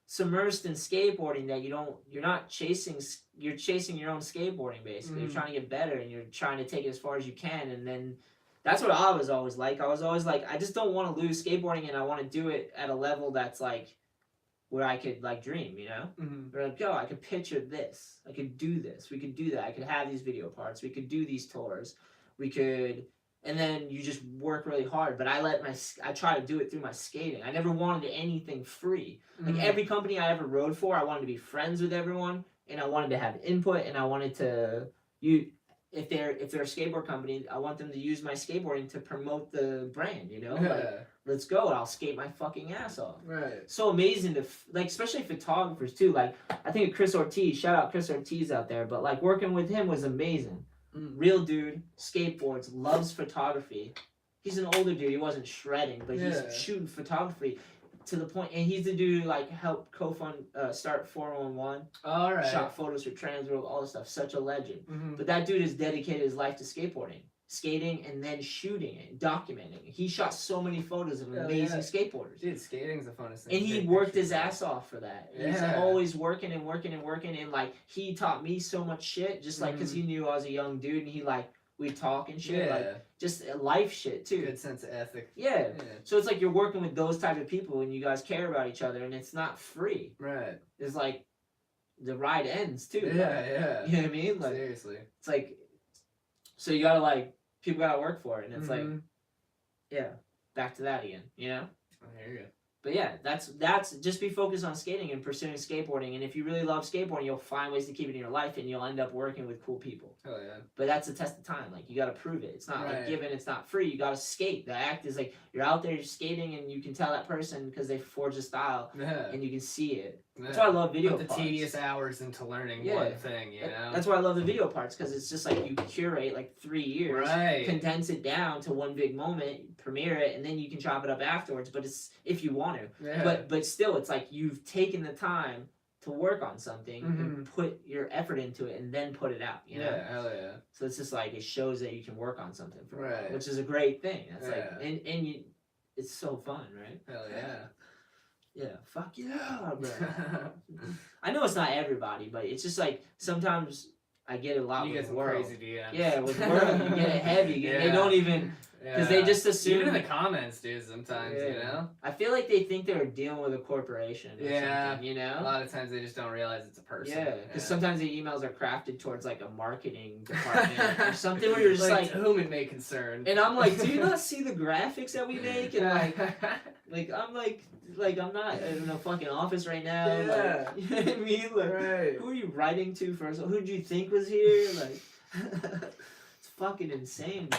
submersed in skateboarding that you're not chasing, you're chasing your own skateboarding basically. You're trying to get better and you're trying to take it as far as you can, and then that's what I was always like. I was always like, I just don't want to lose skateboarding, and I want to do it at a level that's like where I could like dream, you know? Where like, I could picture this. I could do this. We could do that. I could have these video parts. We could do these tours. We could, and then you just work really hard. But I try to do it through my skating. I never wanted anything free. Like every company I ever rode for, I wanted to be friends with everyone, and I wanted to have input, and I wanted to if they're a skateboard company, I want them to use my skateboarding to promote the brand, you know? Like, let's go, and I'll skate my fucking ass off. Right. So amazing to, like, especially photographers, too. Like, I think of Chris Ortiz. Shout out Chris Ortiz out there. But, like, working with him was amazing. Real dude, skateboards, loves photography. He's an older dude. He wasn't shredding, but he's shooting photography to the point, and he's the dude who like helped co-fund start 411. All right. Shot photos for Transworld, all this stuff. Such a legend. But that dude has dedicated his life to skateboarding, skating, and then shooting it, documenting it. He shot so many photos of amazing skateboarders. Dude, skating's the funnest thing. And he worked his ass off for that. He's always working and working and working, and like he taught me so much shit, just like because he knew I was a young dude, and he like we'd talk and shit, like just life shit too. Good sense of ethic. Yeah. So it's like you're working with those type of people, and you guys care about each other, and it's not free. Right. It's like the ride ends too. Yeah. You know what I mean? Like seriously. It's like, so you gotta like people gotta work for it, and it's like, back to that again. You know. I hear you. But yeah, that's just be focused on skating and pursuing skateboarding. And if you really love skateboarding, you'll find ways to keep it in your life, and you'll end up working with cool people. Oh yeah. But that's a test of time. Like you got to prove it. It's not like given. It's not free. You got to skate. The act is like you're out there, you're skating, and you can tell that person because they forge a style, and you can see it. That's why I love video Put the parts. Tedious hours into learning one thing, you know? That's why I love the video parts, because it's just like you curate like 3 years, condense it down to one big moment, premiere it, and then you can chop it up afterwards, but it's if you want to. But still, it's like you've taken the time to work on something and put your effort into it and then put it out, you know? Yeah, hell yeah. So it's just like it shows that you can work on something for a while, which is a great thing. It's like and you, it's so fun, right? Hell yeah. Yeah, fuck yeah, bro. I know it's not everybody, but it's just like sometimes I get a lot you with get some world. crazy DMs. Yeah, with world you get it heavy. They don't even because they just assume. Even in the comments, dude. Sometimes you know. I feel like they think they're dealing with a corporation. Or something, you know. A lot of times they just don't realize it's a person. Yeah, because sometimes the emails are crafted towards like a marketing department or something where you're just like whom it may concern. And I'm like, do you not see the graphics that we make? And like I'm like I'm not in a fucking office right now. Yeah. Like, you know what I mean? Like, who are you writing to first? Who did you think was here? Like, it's fucking insane,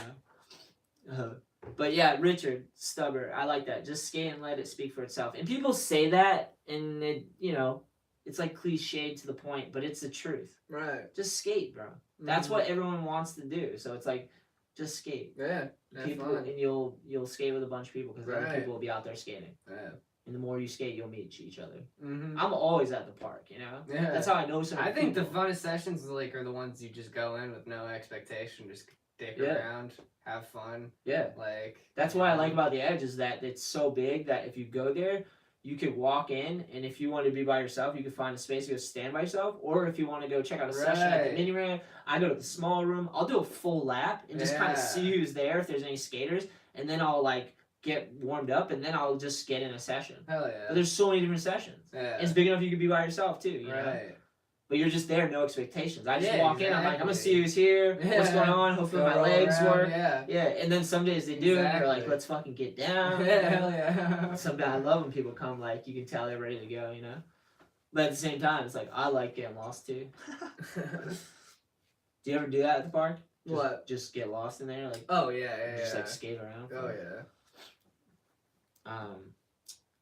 bro. But yeah, Richard Stubber, I like that. Just skate and let it speak for itself. And people say that, and it, you know, it's like cliched to the point, but it's the truth. Right. Just skate, bro. That's what everyone wants to do. So it's like, just skate. Yeah. People, and you'll skate with a bunch of people because other people will be out there skating. Yeah. And the more you skate, you'll meet each other. I'm always at the park, you know? Yeah. That's how I know some I think people. the funnest sessions are the ones you just go in with no expectation, just dick around, have fun. Yeah. Like that's what I like about the Edge is that it's so big that if you go there, you could walk in, and if you want to be by yourself, you can find a space to go stand by yourself. Or if you want to go check out a session at the mini ramp, I go to the small room. I'll do a full lap and just kind of see who's there, if there's any skaters, and then I'll like get warmed up, and then I'll just get in a session. Hell yeah. But there's so many different sessions. Yeah. It's big enough you could be by yourself too, you know? But you're just there, no expectations. I just walk in, I'm like, I'm gonna see who's here, what's going on, hopefully my legs work. Yeah, and then some days they do, and they're like, let's fucking get down. Hell yeah. Sometimes I love when people come, like, you can tell they're ready to go, you know? But at the same time, it's like, I like getting lost too. Do you ever do that at the park? What? Just get lost in there, like. Oh yeah. Just like skate around. Oh yeah.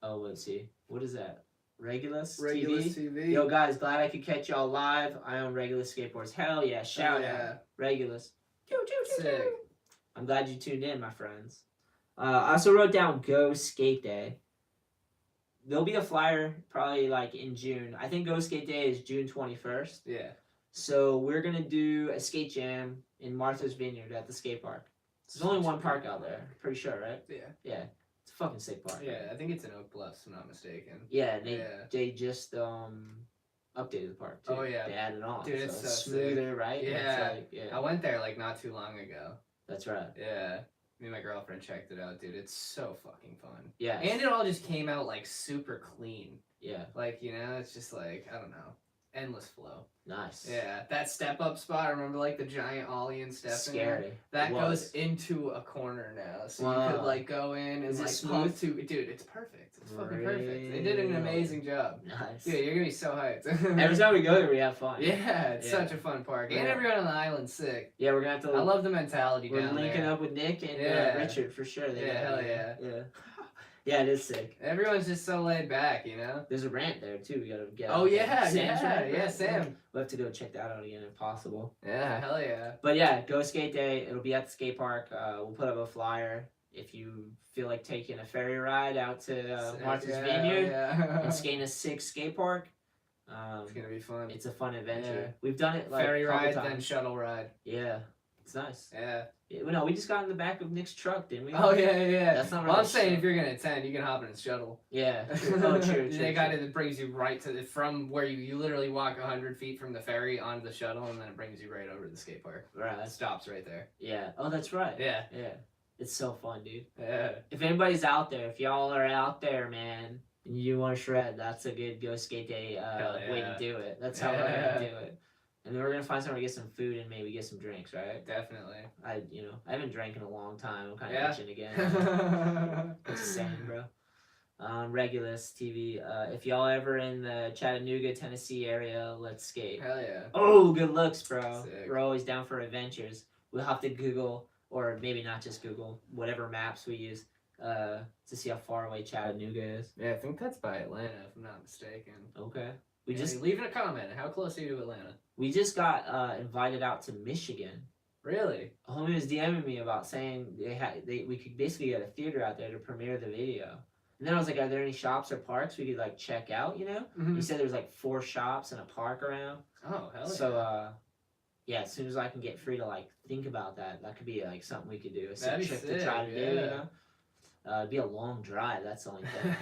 Oh, let's see. What is that? Regulus TV. Yo, guys, glad I could catch y'all live. I own Regulus skateboards. Hell yeah! Shout out Regulus. Sick. I'm glad you tuned in, my friends. I also wrote down Go Skate Day. There'll be a flyer probably like in June. I think Go Skate Day is June 21st. Yeah. So we're gonna do a skate jam in Martha's Vineyard at the skate park. There's only one park out there, pretty sure, right? Yeah. Yeah. It's a fucking sick park. Yeah, I think it's in Oak Bluffs, if I'm not mistaken. Yeah, they just updated the park too. Oh yeah. They added on. Dude, it's so smoother, sick. right? Yeah. It's like, I went there like not too long ago. That's right. Yeah. Me and my girlfriend checked it out, dude. It's so fucking fun. Yeah. And it all just came out like super clean. Yeah. Like, you know, it's just like, I don't know. Endless flow. Nice. Yeah. That step up spot, I remember like the giant ollie and step Scary. in there. That goes into a corner now. So you could like go in and like pump to dude, it's perfect. It's fucking perfect. They did an amazing job. Nice. Dude, you're gonna be so hyped. Every time we go there we have fun. Yeah, it's such a fun park. And everyone on the island's sick. Yeah, we're gonna have to I love the mentality down there. We're linking up with Nick and Richard for sure. Hell yeah. Yeah. Yeah, it is sick. Everyone's just so laid back, you know? There's a ramp there too. We gotta get Oh yeah, Sam's Sam. We'll have to go check that out again if possible. Yeah, hell yeah. But yeah, Go Skate Day. It'll be at the skate park. We'll put up a flyer if you feel like taking a ferry ride out to Martha's Vineyard and skating a sick skate park. It's gonna be fun. It's a fun adventure. We've done it like ferry ride, times. then shuttle ride. Yeah, it's nice. Yeah. No, we just got in the back of Nick's truck, didn't we? Oh yeah. That's not. Well, I'm saying if you're gonna attend, you can hop in a shuttle. Yeah. Oh, true. They got it. It brings you right to from where you literally walk 100 feet from the ferry onto the shuttle, and then it brings you right over to the skate park. Right. It stops right there. Yeah. Oh, that's right. Yeah. Yeah. It's so fun, dude. Yeah. If anybody's out there, if y'all are out there, man, and you want to shred, that's a good Go Skate Day way to do it. That's how we're gonna do it. And then we're gonna find somewhere to get some food and maybe get some drinks, right? Definitely. I haven't drank in a long time. I'm kind of itching again. It's the same, bro. Regulus TV. If y'all ever in the Chattanooga, Tennessee area, let's skate. Hell yeah. Oh, good looks, bro. Sick. We're always down for adventures. We'll have to Google, or maybe not just Google, whatever maps we use, to see how far away Chattanooga is. Yeah, I think that's by Atlanta, if I'm not mistaken. Okay. Leave in a comment. How close are you to Atlanta? We just got invited out to Michigan. Really? A homie was DMing me about saying we could basically get a theater out there to premiere the video. And then I was like, are there any shops or parks we could like check out, you know? Mm-hmm. He said there's like 4 shops and a park around. Oh, hell yeah. So yeah, as soon as I can get free to like think about that could be like something we could do. A sick trip to try to do, you know? It'd be a long drive, that's the only thing.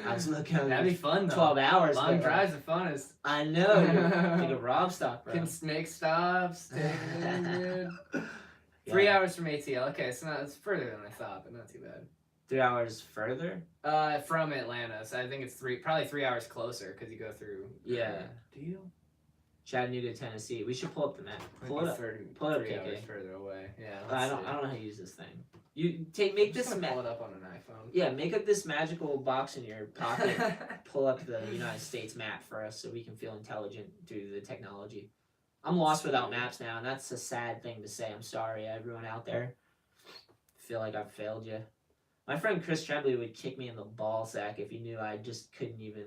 I was looking at that'd be fun though. 12 hours. Long drives are funnest. I know, dude. Take a Rob stop, bro. Can make stops, dude. 3 hours from ATL. Okay, so it's further than I thought, but not too bad. 3 hours further? From Atlanta, so I think it's probably 3 hours closer because you go through. Yeah. Do you? Chattanooga, Tennessee. We should pull up the map. Pull it up. 3 KK. hours further away. Yeah. I don't know how to use this thing. You make this pull it up on an iPhone. Yeah, make up this magical box in your pocket. Pull up the United States map for us so we can feel intelligent through the technology. I'm lost without maps now, and that's a sad thing to say. I'm sorry, everyone out there. I feel like I've failed you. My friend Chris Tremblay would kick me in the ball sack if he knew I just couldn't even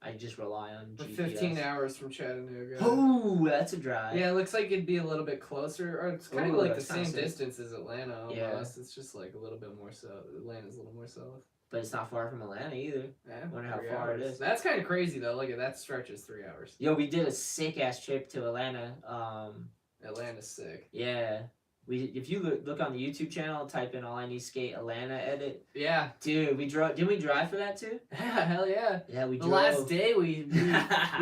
I just rely on GPS. 15 hours from Chattanooga. Oh, that's a drive. Yeah, it looks like it'd be a little bit closer, or it's kind of like the same distance as Atlanta almost. Yeah. It's just like a little bit more south. Atlanta's a little more south. But it's not far from Atlanta either. Yeah, wonder how far it is. That's kind of crazy though. Look at that stretch is 3 hours. Yo, we did a sick ass trip to Atlanta. Atlanta's sick. Yeah. If you look on the YouTube channel, type in "All I Need Skate Atlanta" edit. Yeah, dude, we drove. Didn't we drive for that too? Yeah, hell yeah. Yeah, we the drove. last day we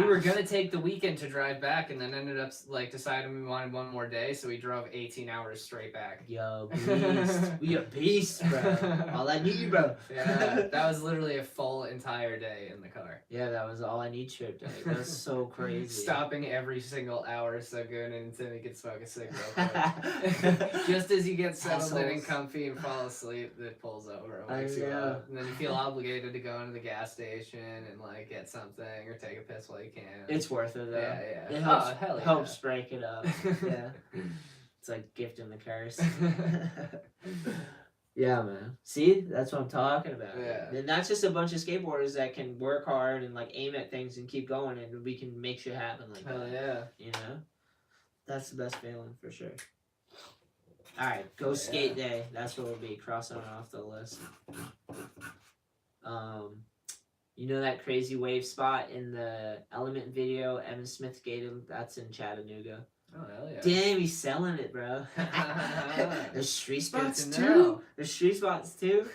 were gonna take the weekend to drive back, and then ended up like deciding we wanted one more day, so we drove 18 hours straight back. Yo, beast, we a beast, bro. All I need, bro. Yeah, that was literally a full entire day in the car. Yeah, that was all I need trip day. That was so crazy. Stopping every single hour so good until we could smoke a cigarette. Just as you get settled in and comfy and fall asleep, it pulls over and wakes you up. And then you feel obligated to go into the gas station and like get something or take a piss while you can. It's worth it though. Yeah. It helps break it up. Yeah. It's like gifting the curse. Yeah, man. See, that's what I'm talking about. Yeah. And that's just a bunch of skateboarders that can work hard and like aim at things and keep going, and we can make shit happen like Hell that. yeah. You know, that's the best feeling for sure. All right, go skate day. That's what we'll be crossing off the list. You know that crazy wave spot in the Element video Evan Smith skated? That's in Chattanooga. Oh, hell yeah. Damn, he's selling it, bro. There's street spots too. Know. There's street spots too.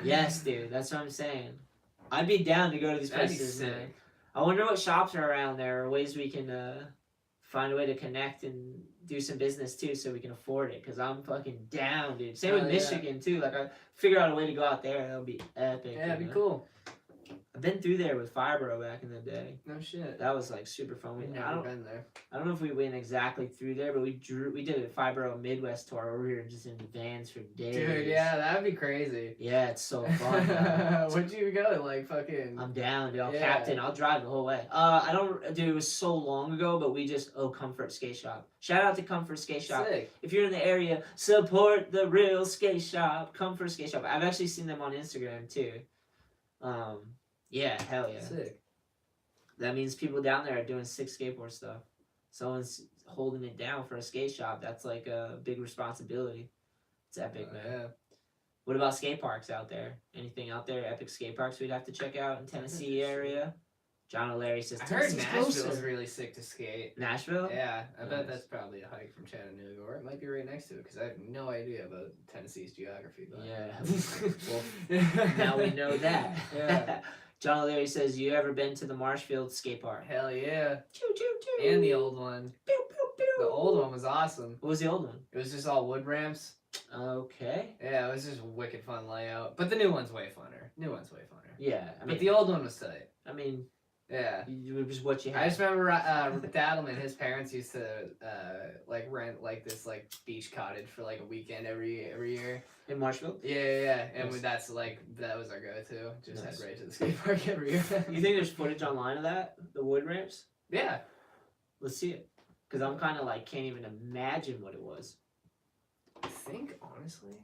Yes, dude. That's what I'm saying. I'd be down to go to these places, man. I wonder what shops are around there, or ways we can find a way to connect and do some business too, so we can afford it. Cause I'm fucking down, dude. Same with Michigan too. Like I figure out a way to go out there. That'll be epic. Yeah, it'd be cool. I've been through there with Fibro back in the day. No shit. That was like super fun. We've never been there. I don't know if we went exactly through there, but we did a Fibro Midwest tour where we were just in vans for days. Dude, yeah, that'd be crazy. Yeah, it's so fun. Where'd you go? Like fucking. I'm down, dude. I'll captain. I'll drive the whole way. I don't, dude. It was so long ago, but we just Comfort Skate Shop. Shout out to Comfort Skate Shop. Sick. If you're in the area, support the real skate shop, Comfort Skate Shop. I've actually seen them on Instagram too. Yeah, hell yeah. Sick. That means people down there are doing sick skateboard stuff. Someone's holding it down for a skate shop. That's like a big responsibility. It's epic, man. Yeah. What about skate parks out there? Anything out there? Epic skate parks we'd have to check out in Tennessee area? John O'Leary says I heard Nashville's closer. really sick to skate. Nashville? Yeah, I bet Nice. that's probably a hike from Chattanooga, or it might be right next to it, because I have no idea about Tennessee's geography. But... Yeah. Well, now we know that. Yeah. John O'Leary says, you ever been to the Marshfield skate park? Hell yeah. Choo, choo, choo. And the old one. Pew, pew, pew. The old one was awesome. What was the old one? It was just all wood ramps. Okay. Yeah, it was just wicked fun layout. But the new one's way funner. Yeah. I mean, But the old one was tight. I mean, Yeah. it was what you had. I just remember Dadelman, his parents used to like rent like this like beach cottage for like a weekend every year. In Marshfield? Yeah. And Nice. that's like that was our go-to. Just Nice. head right to the skate park every year. You think there's footage online of that? The wood ramps? Yeah. Let's see it. Because I'm kind of like, can't even imagine what it was. I think honestly,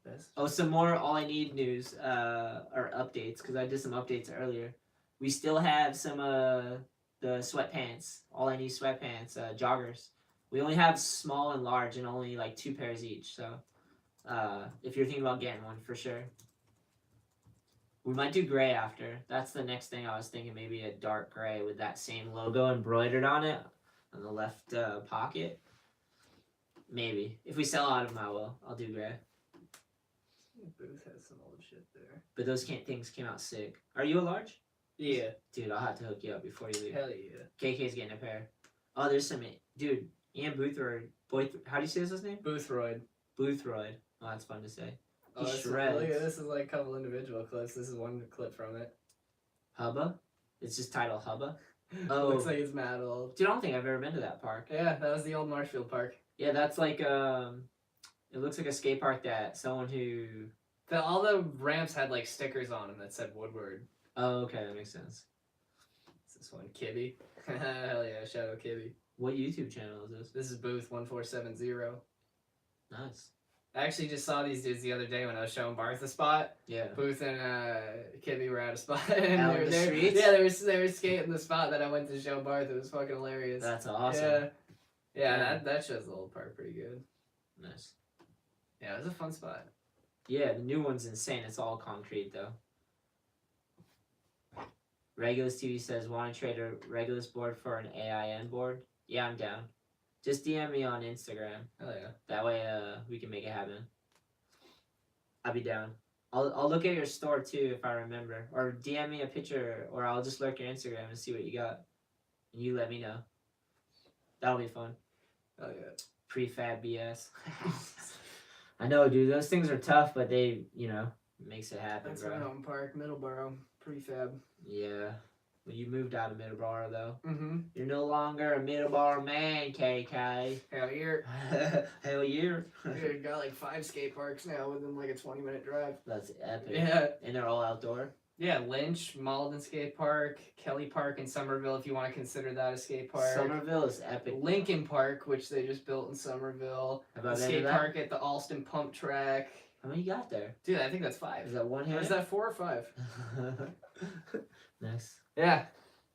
best. Oh, some more All I Need news or updates, because I did some updates earlier. We still have some the sweatpants, All I Need sweatpants, joggers. We only have small and large and only like 2 pairs each. So if you're thinking about getting one, for sure. We might do gray after. That's the next thing I was thinking, maybe a dark gray with that same logo embroidered on it on the left pocket. Maybe. If we sell out of them, I will. I'll do gray. Booth has some old shit there. But those things came out sick. Are you a large? Yeah. Dude, I'll have to hook you up before you leave. Hell yeah. KK's getting a pair. Oh, there's some... Dude, Ian Boothroyd... How do you say his name? Boothroyd. Boothroyd. Oh, that's fun to say. He Look shreds. at this is like a couple individual clips. This is one clip from it. Hubba? It's just titled Hubba? Oh. Looks like it's mad old. Dude, I don't think I've ever been to that park. Yeah, that was the old Marshfield Park. Yeah, that's like... It looks like a skate park that someone who... All the ramps had like stickers on them that said Woodward. Oh, okay, that makes sense. It's this one, Kibby. Hell yeah, shout out Kibby. What YouTube channel is this? This is Booth 1470. Nice. I actually just saw these dudes the other day when I was showing Barth the spot. Yeah. Booth and Kibby were at a spot. And Out in the streets? Yeah, they were skating the spot that I went to show Barth. It was fucking hilarious. That's awesome. Yeah. Yeah, Yeah. that shows the old park pretty good. Nice. Yeah, it was a fun spot. Yeah, the new one's insane. It's all concrete, though. Regulus TV says, want to trade a Regulus board for an AIN board? Yeah, I'm down. Just DM me on Instagram. Hell yeah. That way, we can make it happen. I'll be down. I'll look at your store, too, if I remember. Or DM me a picture, or I'll just lurk your Instagram and see what you got. And you let me know. That'll be fun. Hell yeah. Prefab BS. I know, dude. Those things are tough, but they, makes it happen, That's bro. my home park, Middleborough, prefab. Yeah. Well, you moved out of Middleborough, though. Mm-hmm. You're no longer a Middleborough man, KK. Hell yeah. Hell yeah. Dude, got like 5 skate parks now within like a 20-minute drive. That's epic. Yeah. And they're all outdoor? Yeah, Lynch, Malden Skate Park, Kelly Park in Somerville, if you want to consider that a skate park. Somerville is epic. Lincoln Park, which they just built in Somerville. About the skate park at the Alston Pump Track. How many you got there? Dude, I think that's 5. Is that one here? Or is that 4 or 5? Nice. Yeah.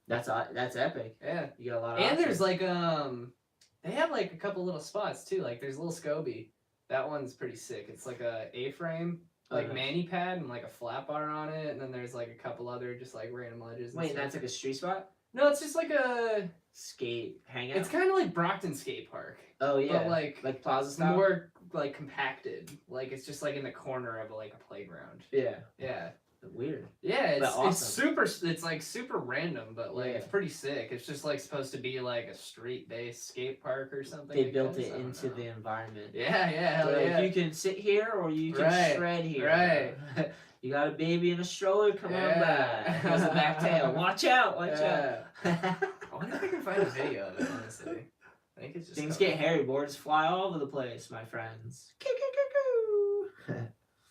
That's epic. Yeah. You got a lot of And options. there's like they have like a couple little spots too. Like there's little Scoby. That one's pretty sick. It's like a A-frame, like mani pad and like a flat bar on it, and then there's like a couple other just like random ledges. Wait, that's like a street spot? No, it's just like a skate hangout. It's kind of like Brockton Skate Park. Oh yeah. But like plaza style. More like compacted. Like it's just like in the corner of like a playground. Yeah. Yeah. Weird. Yeah, it's awesome. It's super. It's like super random, but like it's pretty sick. It's just like supposed to be like a street-based skate park or something. They built it into the environment. Yeah, hell so yeah. You can sit here or you can shred here. Right. You got a baby in a stroller. Come on back. How's the back tail? Watch out! Watch out! I wonder if I can find a video of it. Honestly, I think it's just things get hairy. Boards fly all over the place, my friends.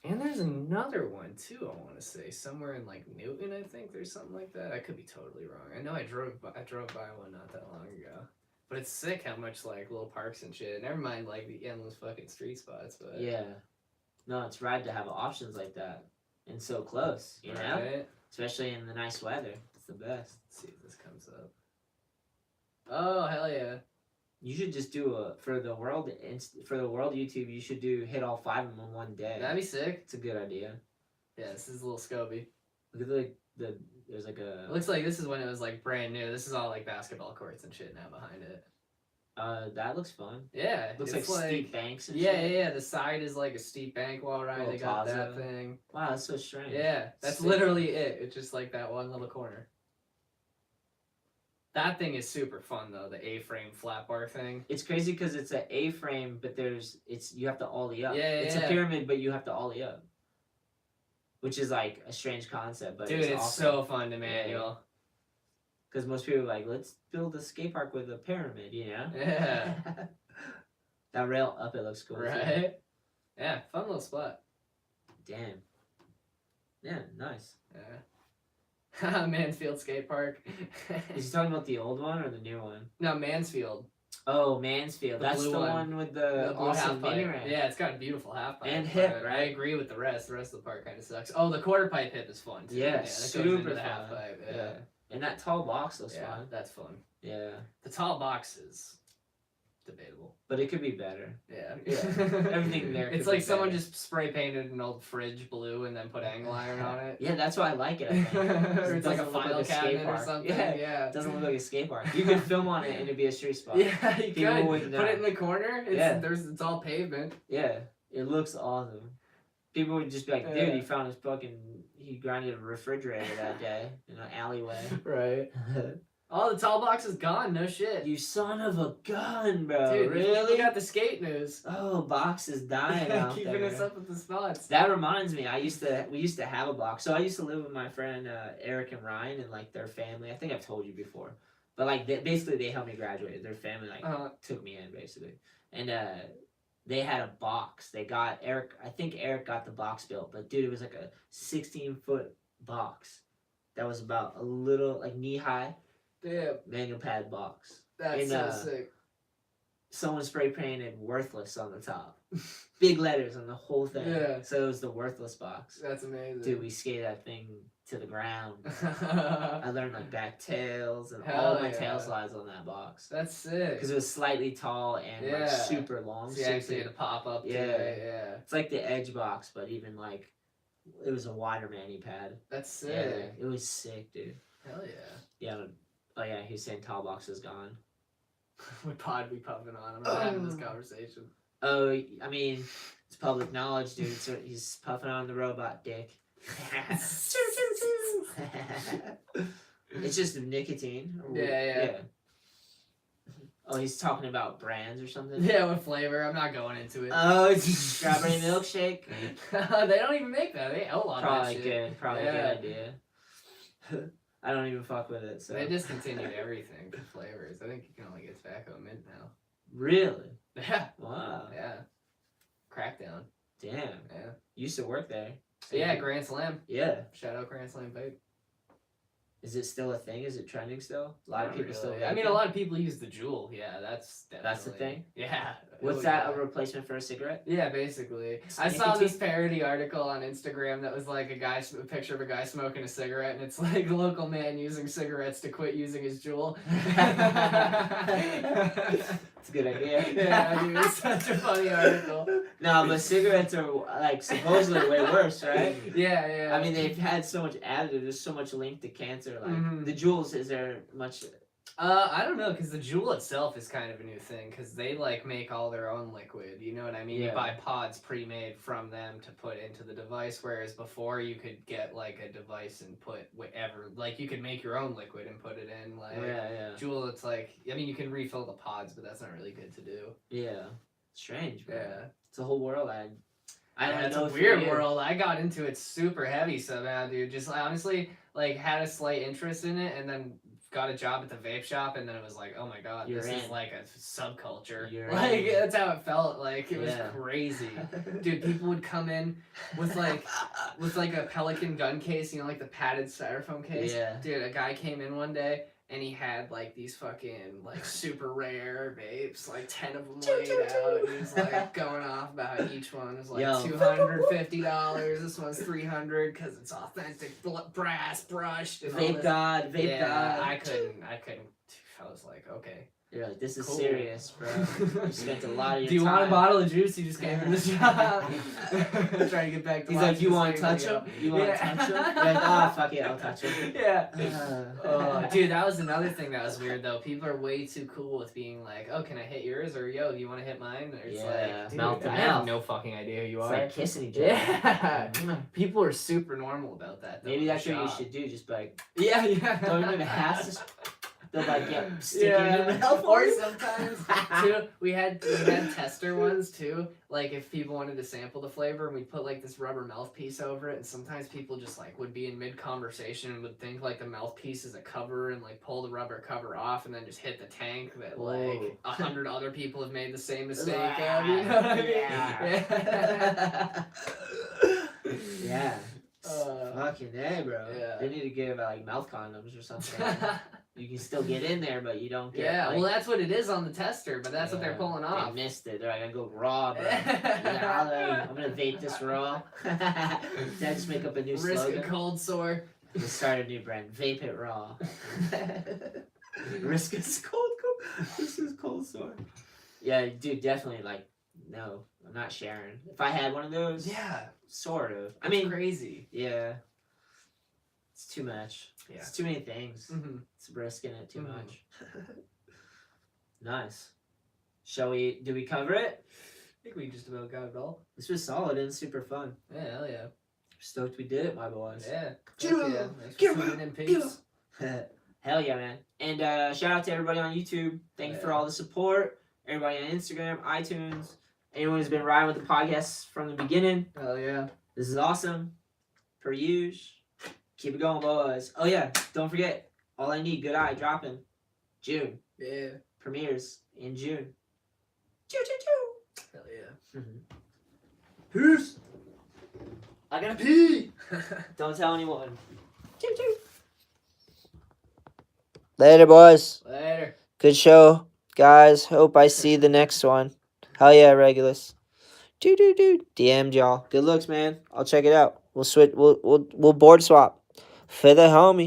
And there's another one too, I want to say, somewhere in like Newton, I think there's something like that. I could be totally wrong. I know I drove by one not that long ago. But it's sick how much like little parks and shit. Never mind like the endless fucking street spots, but yeah. No, it's rad to have options like that. And so close, you know? Especially in the nice weather. It's the best. Let's see if this comes up. Oh, hell yeah. You should just do for the world YouTube. You should hit all 5 of them in one day. That'd be sick. It's a good idea. Yeah, this is a little Scoby. Look at there's like a. It looks like this is when it was like brand new. This is all like basketball courts and shit now behind it. That looks fun. Yeah, looks like steep banks. And yeah, shit. yeah. The side is like a steep bank wall ride. They got that thing. Wow, that's so strange. Yeah, that's literally it. It's just like that one little corner. That thing is super fun though, the A-frame flat bar thing. It's crazy because it's an A-frame, but you have to ollie up. Yeah, it's a pyramid, but you have to ollie up, which is like a strange concept. But dude, it's awesome. So fun to manual. Because most people are like, let's build a skate park with a pyramid, you know? Yeah. That rail up it looks cool. Right. Too. Yeah, fun little spot. Damn. Yeah, nice. Yeah. Mansfield Skate Park. Is he talking about the old one or the new one? No, Mansfield. Oh, Mansfield. That's the one with the awesome mini ramp. Yeah, it's got a beautiful half pipe. And hip, right? I agree with the rest. The rest of the park kind of sucks. Oh, the quarter pipe hip is fun, too. Yeah, that super goes into the fun. half pipe. Yeah. And that tall box looks fun. That's fun. Yeah. The tall box is debatable. But it could be better. Yeah. Everything there. It's like someone just spray painted an old fridge blue and then put angle iron on it. Yeah, that's why I like it. I think. It's like a file cabinet or something. Yeah. It doesn't look like a skate park. You could film on it and it'd be a street spot. Yeah, you could. Put it in the corner. It's all pavement. Yeah. It looks awesome. People would just be like, dude, he grinded a refrigerator that day in an alleyway. Right. Oh, the tall box is gone. No shit. You son of a gun, bro. Dude, really? We got the skate news. Oh, box is dying out Keeping there. us up with the spots. That reminds me, we used to have a box. So I used to live with my friend Eric and Ryan and like their family. I think I've told you before. But like basically they helped me graduate. Their family took me in basically. And they had a box. I think Eric got the box built, but dude, it was like a 16-foot box that was about a little like knee high. Damn. Manual pad box. That's so sick. Someone spray painted "worthless" on the top. Big letters on the whole thing. Yeah. So it was the worthless box. That's amazing. Dude, we skated that thing to the ground. I learned like back tails and all my tail slides on that box. That's sick. Because it was slightly tall and like super long. So you actually had to pop up. Yeah. It's like the edge box, but even like it was a wider mani pad. That's sick. Yeah, it was sick, dude. Hell yeah. Yeah. Oh yeah, he's saying tall box is gone. Would Pod be puffing on? I'm not having this conversation. Oh, I mean, it's public knowledge, dude. So he's puffing on the robot dick. It's just nicotine. Yeah. Oh, he's talking about brands or something? Yeah, what flavor? I'm not going into it. Oh, it's strawberry milkshake. They don't even make that. They owe a lot of that shit. Probably a good idea. I don't even fuck with it. So they discontinued everything for flavors. I think you can only get tobacco mint now. Really? Yeah. Wow. Yeah. Crackdown. Damn. Yeah. Used to work there. Yeah, Grand Slam. Yeah. Shout out Grand Slam vape. Is it still a thing? Is it trending still? A lot of people still. I mean, a lot of people use the Juul. Yeah, that's definitely. That's the thing. Yeah. What's that? A replacement for a cigarette? Yeah, basically. I saw this parody article on Instagram that was like a picture of a guy smoking a cigarette, and it's like a local man using cigarettes to quit using his Juul. It's a good idea. Yeah, dude, it's such a funny article. No, but cigarettes are like supposedly way worse, right? Yeah. I mean, they've had so much added. There's so much linked to cancer. Like the Juuls, is there much? I don't know, because the Juul itself is kind of a new thing, because they like make all their own liquid. You know what I mean? Yeah. You buy pods pre-made from them to put into the device, whereas before you could get like a device and put whatever, like you could make your own liquid and put it in. Like Juul, it's like, I mean, you can refill the pods, but that's not really good to do. Yeah, strange, bro. Yeah, it's a whole world. I don't it's know. a weird world. I got into it super heavy somehow, dude. Just honestly, like had a slight interest in it, and then got a job at the vape shop, and then it was like, oh my god, this is like a subculture. Like that's how it felt. Like it was crazy, dude. People would come in with like a Pelican gun case, you know, like the padded styrofoam case. Yeah, dude. A guy came in one day, and he had like these fucking like super rare vapes, like 10 of them laid out. He was like going off about each one. It was like $250. This one's $300 because it's authentic brass brushed. And vape god. I couldn't. I was like, okay. You're like, this is serious, bro. You spent a lot of your time. Do you want a bottle of juice? You just came in the shop. Trying to get back to He's like, you want to touch him? You want to touch him? You're like, oh, fuck it, I'll touch him. Yeah. Dude, that was another thing that was weird, though. People are way too cool with being like, oh, can I hit yours? Or, yo, do you want to hit mine? Or it's like, dude, mouth to I mouth. have no fucking idea who you it's are. Like kissing each other. Yeah. People are super normal about that, though. Maybe that's what you should do. Just like, yeah. Don't even have to. They'll like get sticky in your mouth. Or sometimes too, we had tester ones too. Like if people wanted to sample the flavor, and we'd put like this rubber mouthpiece over it, and sometimes people just like would be in mid conversation and would think like the mouthpiece is a cover and like pull the rubber cover off and then just hit the tank that like 100 other people have made the same mistake of. You know what I mean? Yeah. Fucking A, bro. Yeah. They need to give like mouth condoms or something. You can still get in there, but you don't get. Yeah, like, well, that's what it is on the tester, but that's what they're pulling off. They missed it. They're like, I go raw, bro. I'm gonna vape this raw. Just make up a new slogan. Risk a cold sore. Just start a new brand. Vape it raw. Risk is cold. This is cold sore. Yeah, dude, definitely. Like, no, I'm not sharing. If I had one of those, yeah, sort of. I mean, crazy. Yeah. It's too much. Yeah. It's too many things. Mm-hmm. It's risking it too much. Nice. Did we cover it? I think we just about got it all. This was solid and super fun. Yeah, hell yeah. Stoked we did it, my boys. Yeah. Hell yeah, man. And shout out to everybody on YouTube. Thank you for all the support. Everybody on Instagram, iTunes. Anyone who's been riding with the podcast from the beginning. Hell yeah. This is awesome. Per usual. Keep it going, boys. Oh, yeah. Don't forget, All I Need, Good Eye, dropping June. Yeah. Premieres in June. Hell yeah. Peace. I gotta pee. Don't tell anyone. Later, boys. Later. Good show, guys. Hope I see the next one. Hell yeah, Regulus. DM'd y'all. Good looks, man. I'll check it out. We'll switch. We'll board swap for the homie.